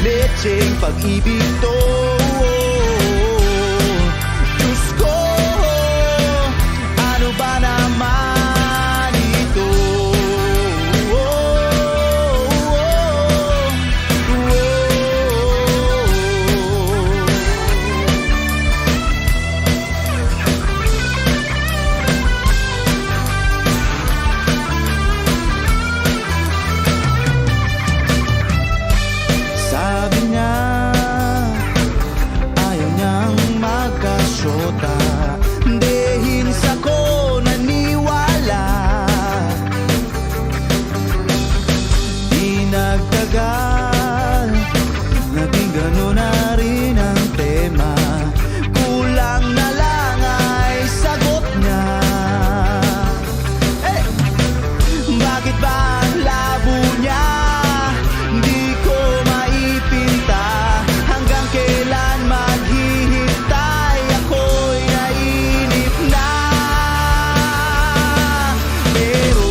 Lecheng pag-ibig to. Diyos ko, ano ba naman ito? Sabi niya, ayaw niyang magkasyota. Dahil sa ko naniwala. Di nagtagal, naging gano'n na rin ang tema. Kulang na lang ay sagot niya. Bakit ba ang labo niya? Di ko maipinta. Hanggang kailan maghihintay? Ako'y nainip na. Pero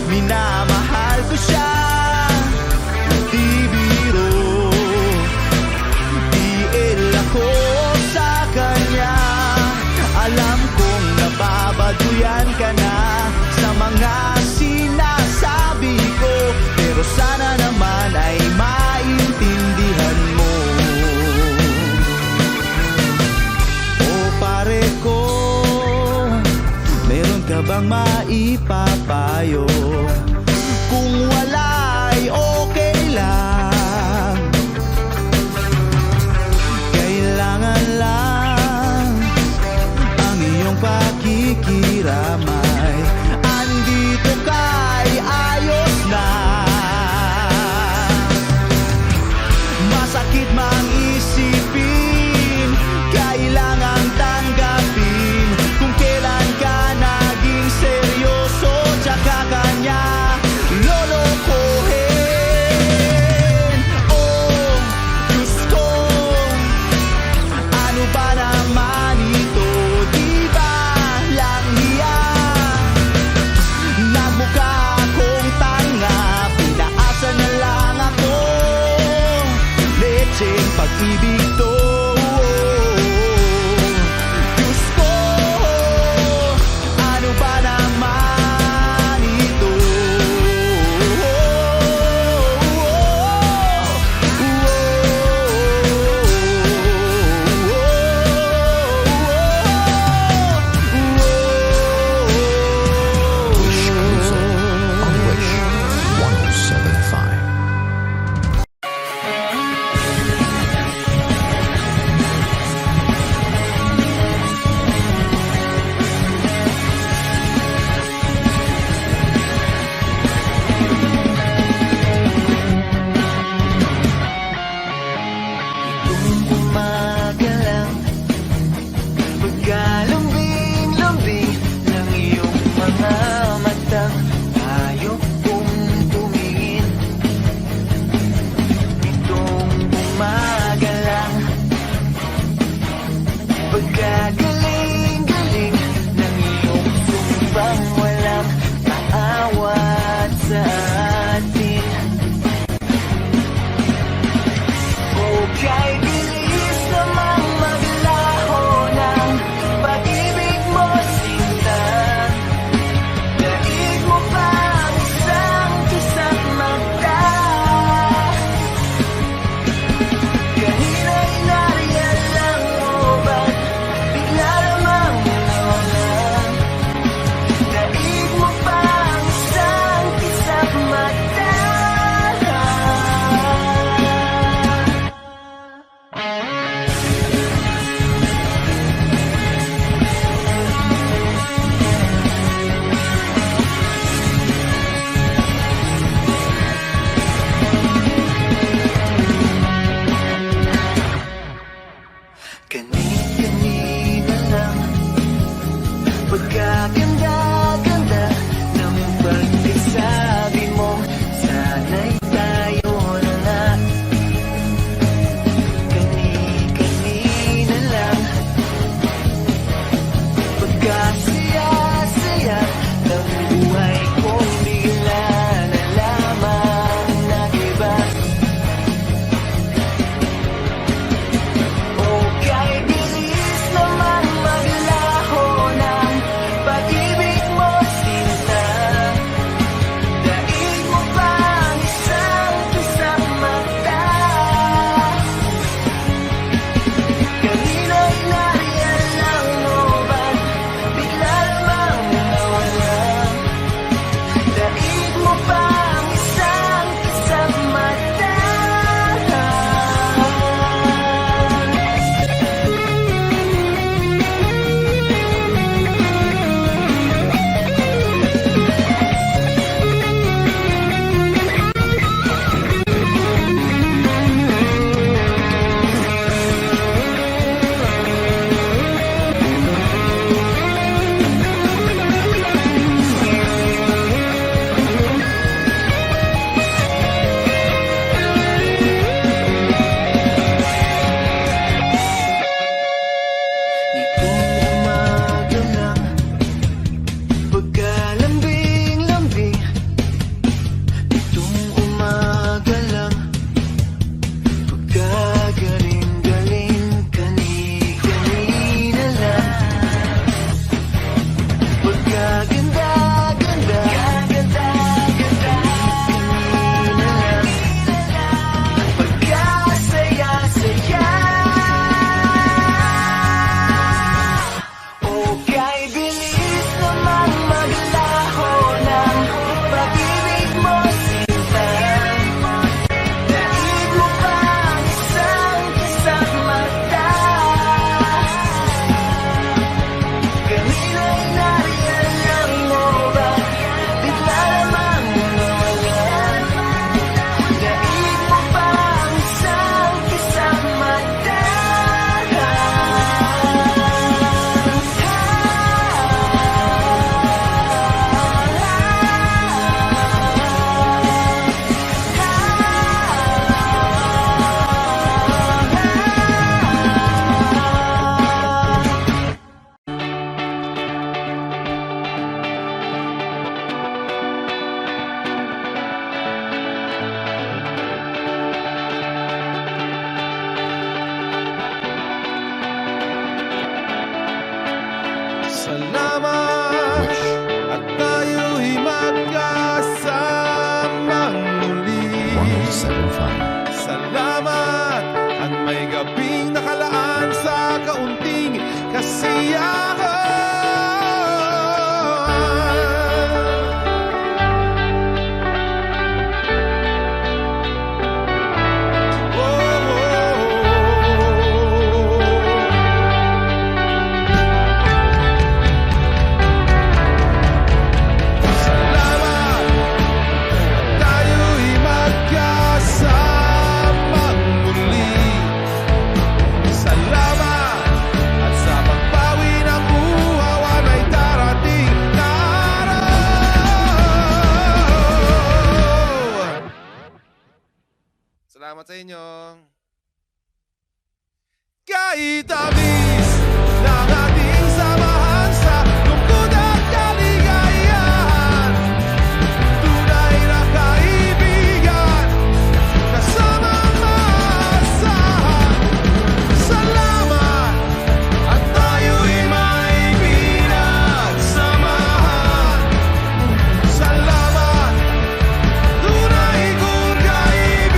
minamahal ko siya. Di biro, tiil ako sa kanya. Alam kong nababaduyan ka na sa mga sinasabi ko, pero sana naman ay maintindihan mo. O pare ko, meron ka bang maipapayo? Kung wala ay okay lang. Kailangan lang ang iyong pakikiramay. Andito ka'y ayos na. Masakit mang isipin, kailangang tanggapin 1075. Salamat at may gabing nakalaan sa kaunting kasiyahan. Salamat at tayo'y magkasamang muli. Salamat at sa pagbawi ng uhawan ay darating na araw. Salamat sa inyo. Kahit tamis ng ating samahan sa lungkot at kaligayahan, tunay na kaibigan, kasamang maasahan. Salamat at tayo'y may pinagsamahan. Salamat, tunay kong kaibigan.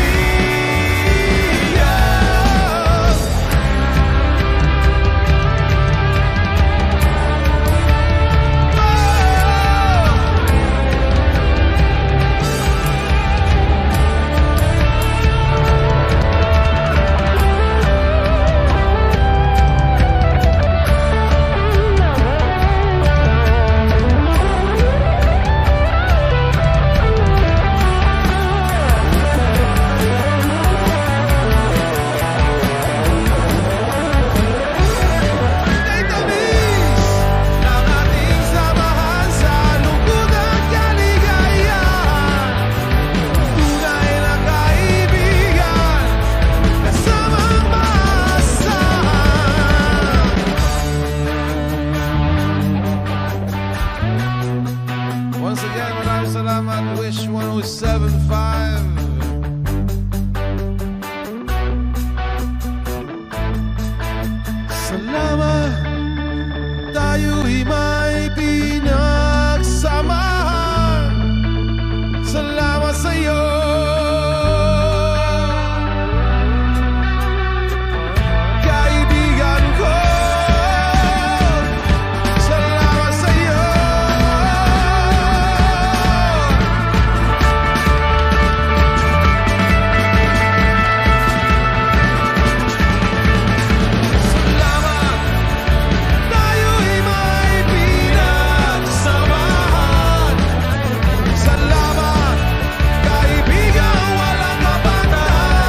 Kay tamis ng ating samahan sa lungkot at kaligayahan, tunay na kaibigan, kasamang maasahan. Once again, maraming salamat. Wish 1075. Salamat, tayo'y may pinagsamahan. Salamat sa'yo. Kaibigan ko, salamat sa'yo. Salamat, tayo'y may pinagsamahan. Salamat, kaibigan, walang kapantayan.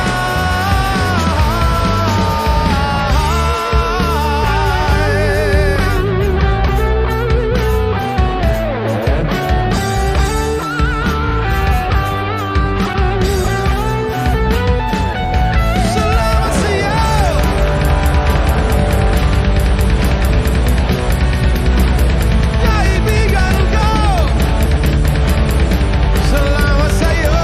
Salamat sa'yo. Kaibigan ko, salamat sa'yo.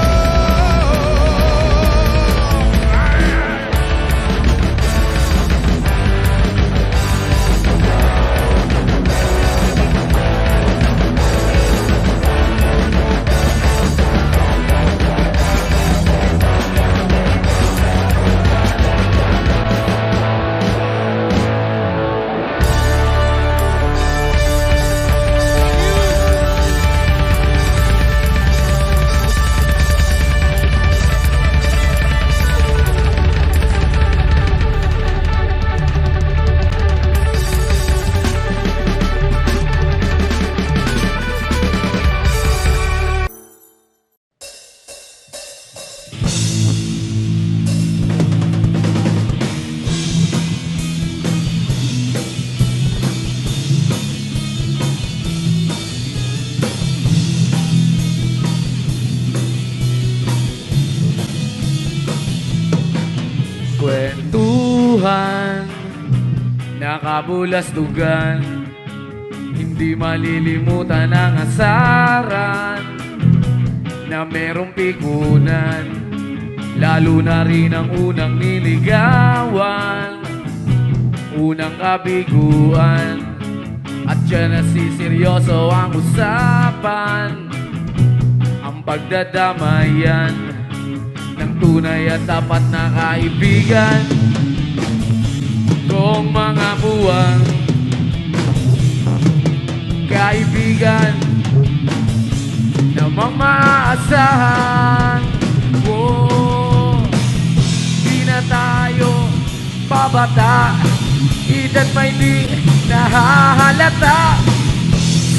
Kwentuhan, nakabulastugan, hindi malilimutan ang asaran na merong pikunan, lalo na rin ang unang niligawan, unang kabiguan, at dyan nasiseryoso ang usapan, ang pagdadamayan ng tunay at tapat na kaibigan kong mga buwang kaibigan namang maaasahan. Oh, di na tayo pabata, edad may di nahahalata.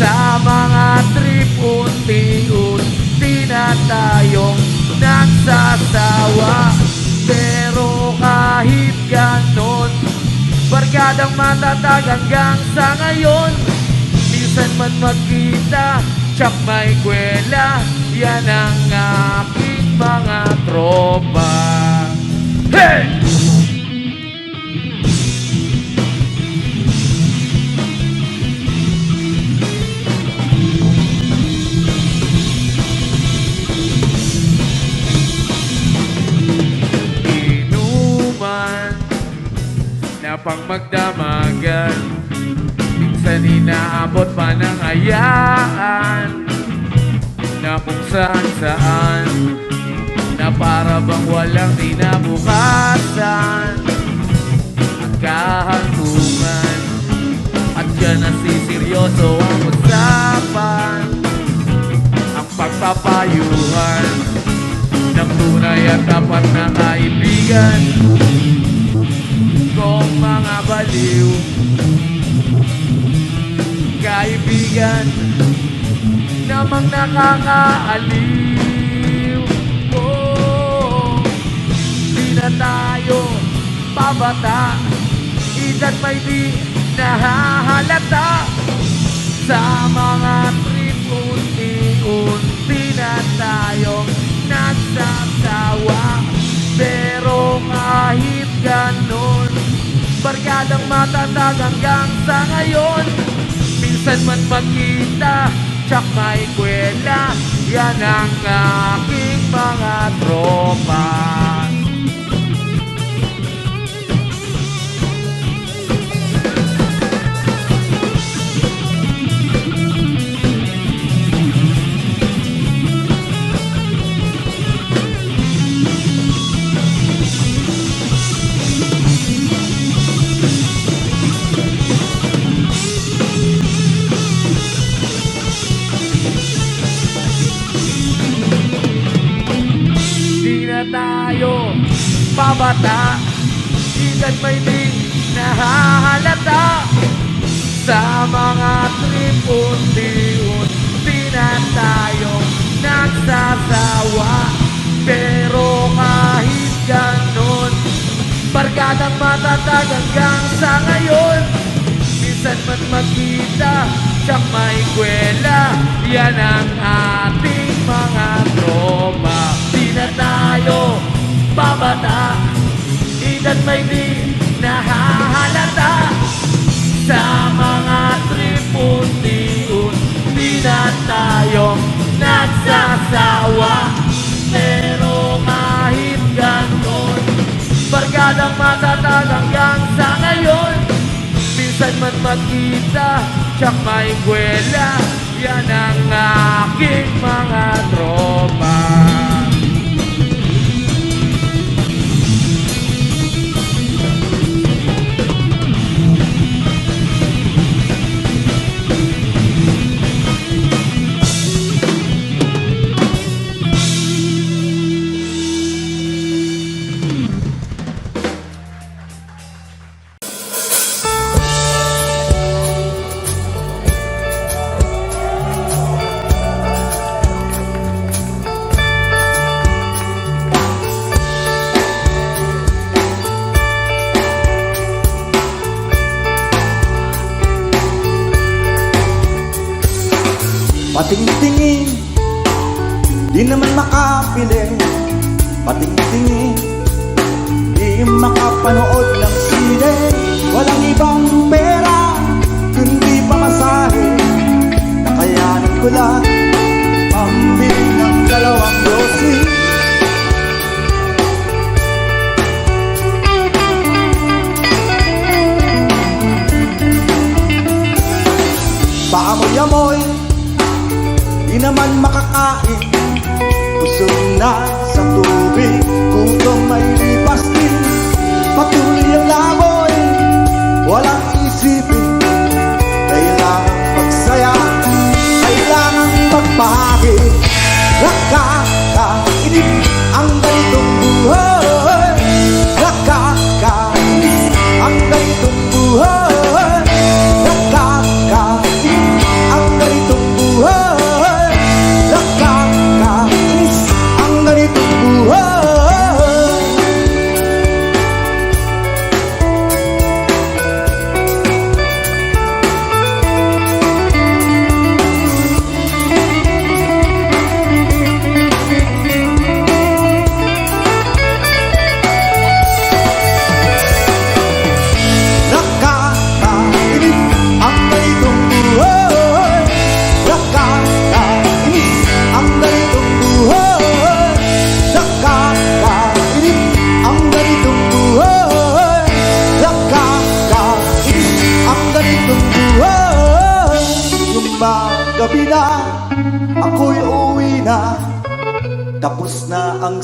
Sa mga trip unti-unti na tayong nagsasawa. Pero kahit ganon, barkadang matatag hanggang sa ngayon. Minsan man magkita, tsak may kwela, yan ang aking mga tropa. Hey! Inuman na pang magdamagan, minsan inaabot pa ng hayaan na kung saan na para bang walang kinabukasan at kahantungan. At dyan nasiseryoso ang usapan, ang pagpapayuhan ng tunay at tapat na kaibigan kong mga baliw. Kaibigan namang nakakaaliw. Oh, di na tayo pabata, edad may di nahahalata. Sa mga trip unti-unti na tayong nagsasawa. Pero kahit ganon, barkadang matatag hanggang sa ngayon. Minsan man magkita, tsak may kwela, yan ang aking mga tropa. Tayo pabata, edad may di nahahalata. Sa mga trip unti-unti na tayong nagsasawa. Pero kahit ganon, barkadang matatag hanggang sa ngayon. Minsan man magkita, tsak may kwela, yan ang ating mga tropa. Di na tayo pabata, edad may di nahahalata. Sa mga trip unti-unti na tayong nagsasawa. Pero kahit ganon, barkadang matatag hanggang sa ngayon. Minsan man magkita, tsak may kwela, yan ang aking mga tropa. Patingtingin, di naman makapili. Patingtingin, di makapanood ng sine. Walang ibang pera, kundi pamasahe. Nakayanan ko lang pambili ng 2 dosis. Paamoy-amoy, di naman makakain. Busog na sa tubig.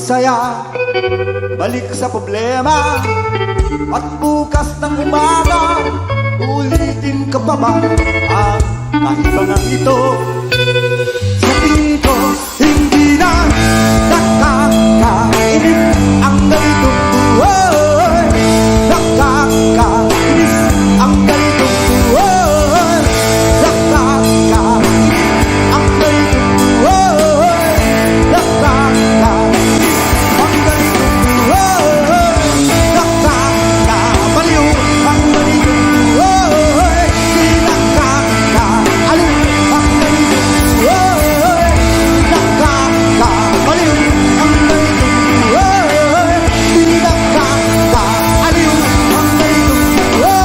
saya, balik sa problema. At bukas ng umaga, ulitin ka pa ba ang kahibangan ito? Sa tingin ko, hindi na nakakainis ang ganitong buhay. Nakakainis ang ganitong buhay. Nakakainis ang ganitong buhay. Nakakainis ang ganitong buhay. Nakakabaliw ang ganitong buhay. Di nakakaaliw ang ganitong buhay. Nakakabaliw ang ganitong buhay. Di nakakaaliw ang ganitong buhay.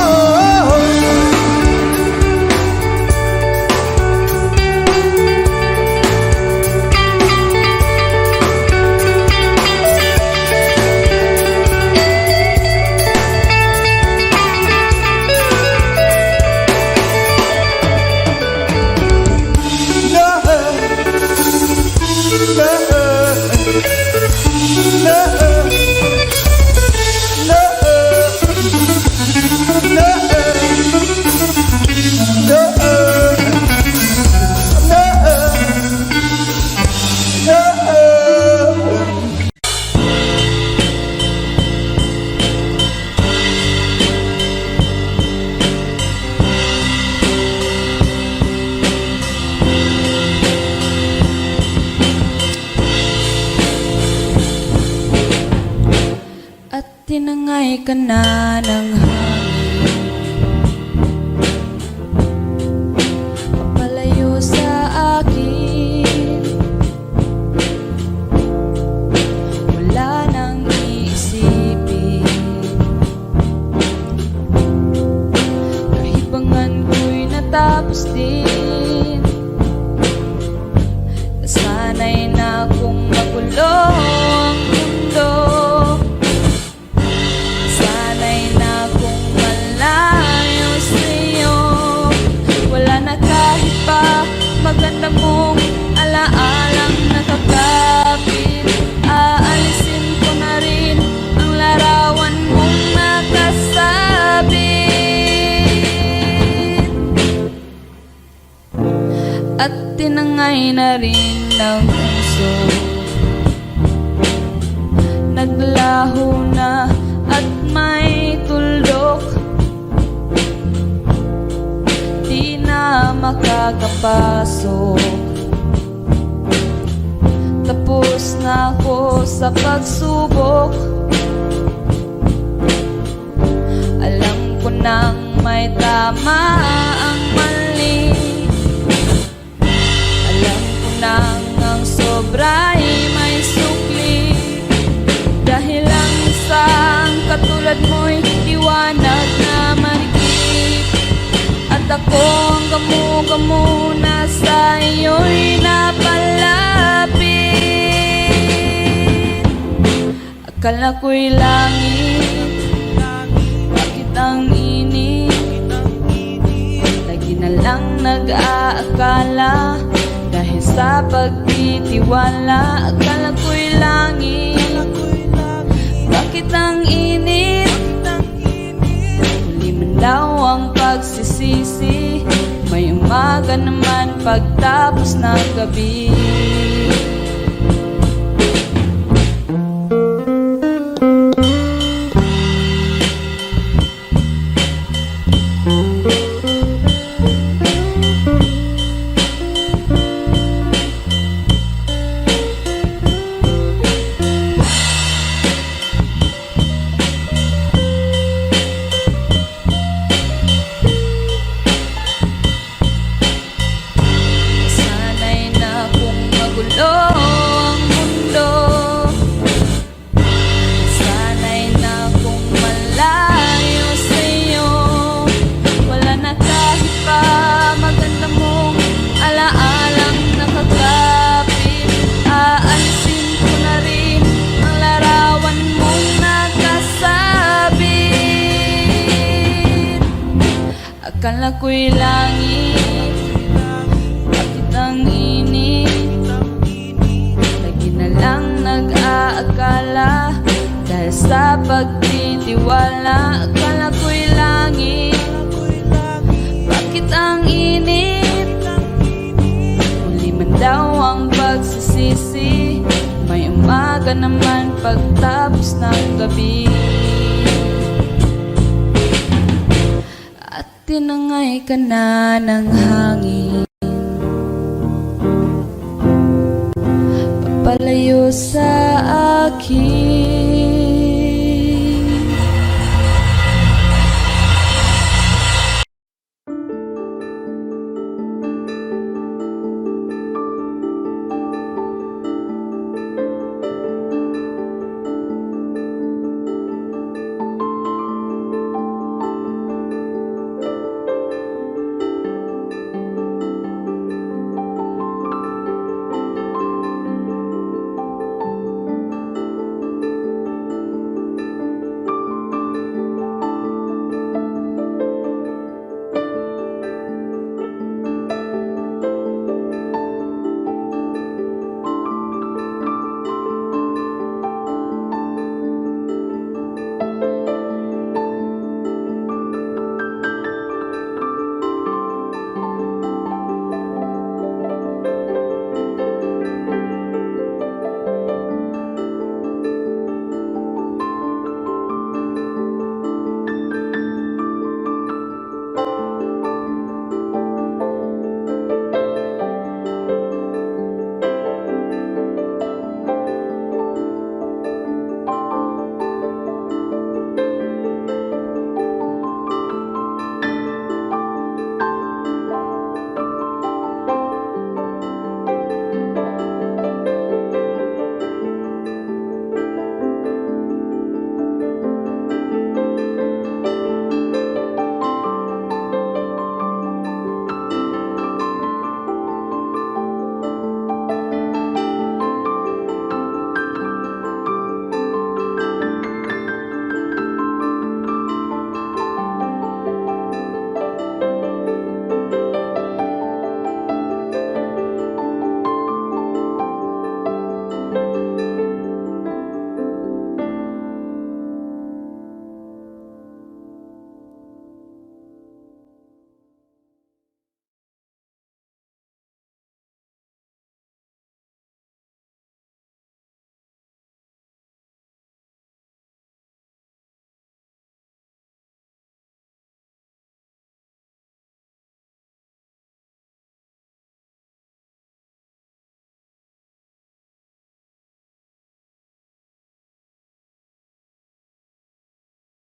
At tinangay ka na ng hangin, papalayo sa akin. Wala nang iisipin, kahibangan ko'y natapos din. Nasanay na kung magulo ang mundo. Sanay na kung malayo sa'yo. Wala na kahit pa maganda mong alaalang nakakapit. Aalisin ko na rin ang larawan mong nakasabit. At tinangay na rin ng puso, naglaho na at may tuldok. Di na makakapasok. Tapos na ako sa pagsubok. Alam ko nang may tama ang mali. Alam ko nang ang sobra'y may sukli. Dahil ang isang katulad mo'y liwanag na marikit. At ako ang gamo-gamo na sa iyo'y napalapit. Akala ko'y langit, bakit ang init? Lagi na lang nag-aakala, dahil sa pagtitiwala. Akala ko'y langit, bakit ang init? Huli man daw ang pagsisisi, may umaga naman pagtapos ng gabi. Akala ko'y langit, bakit ang init? Lagi na lang nag-aakala, akala. Dahil sa pagtitiwala, akala ko'y langit. Bakit ang init? Huli man daw ang pagsisisi. May umaga naman pagtapos ng gabi. At tinangay ka na ng hangin, papalayo sa akin.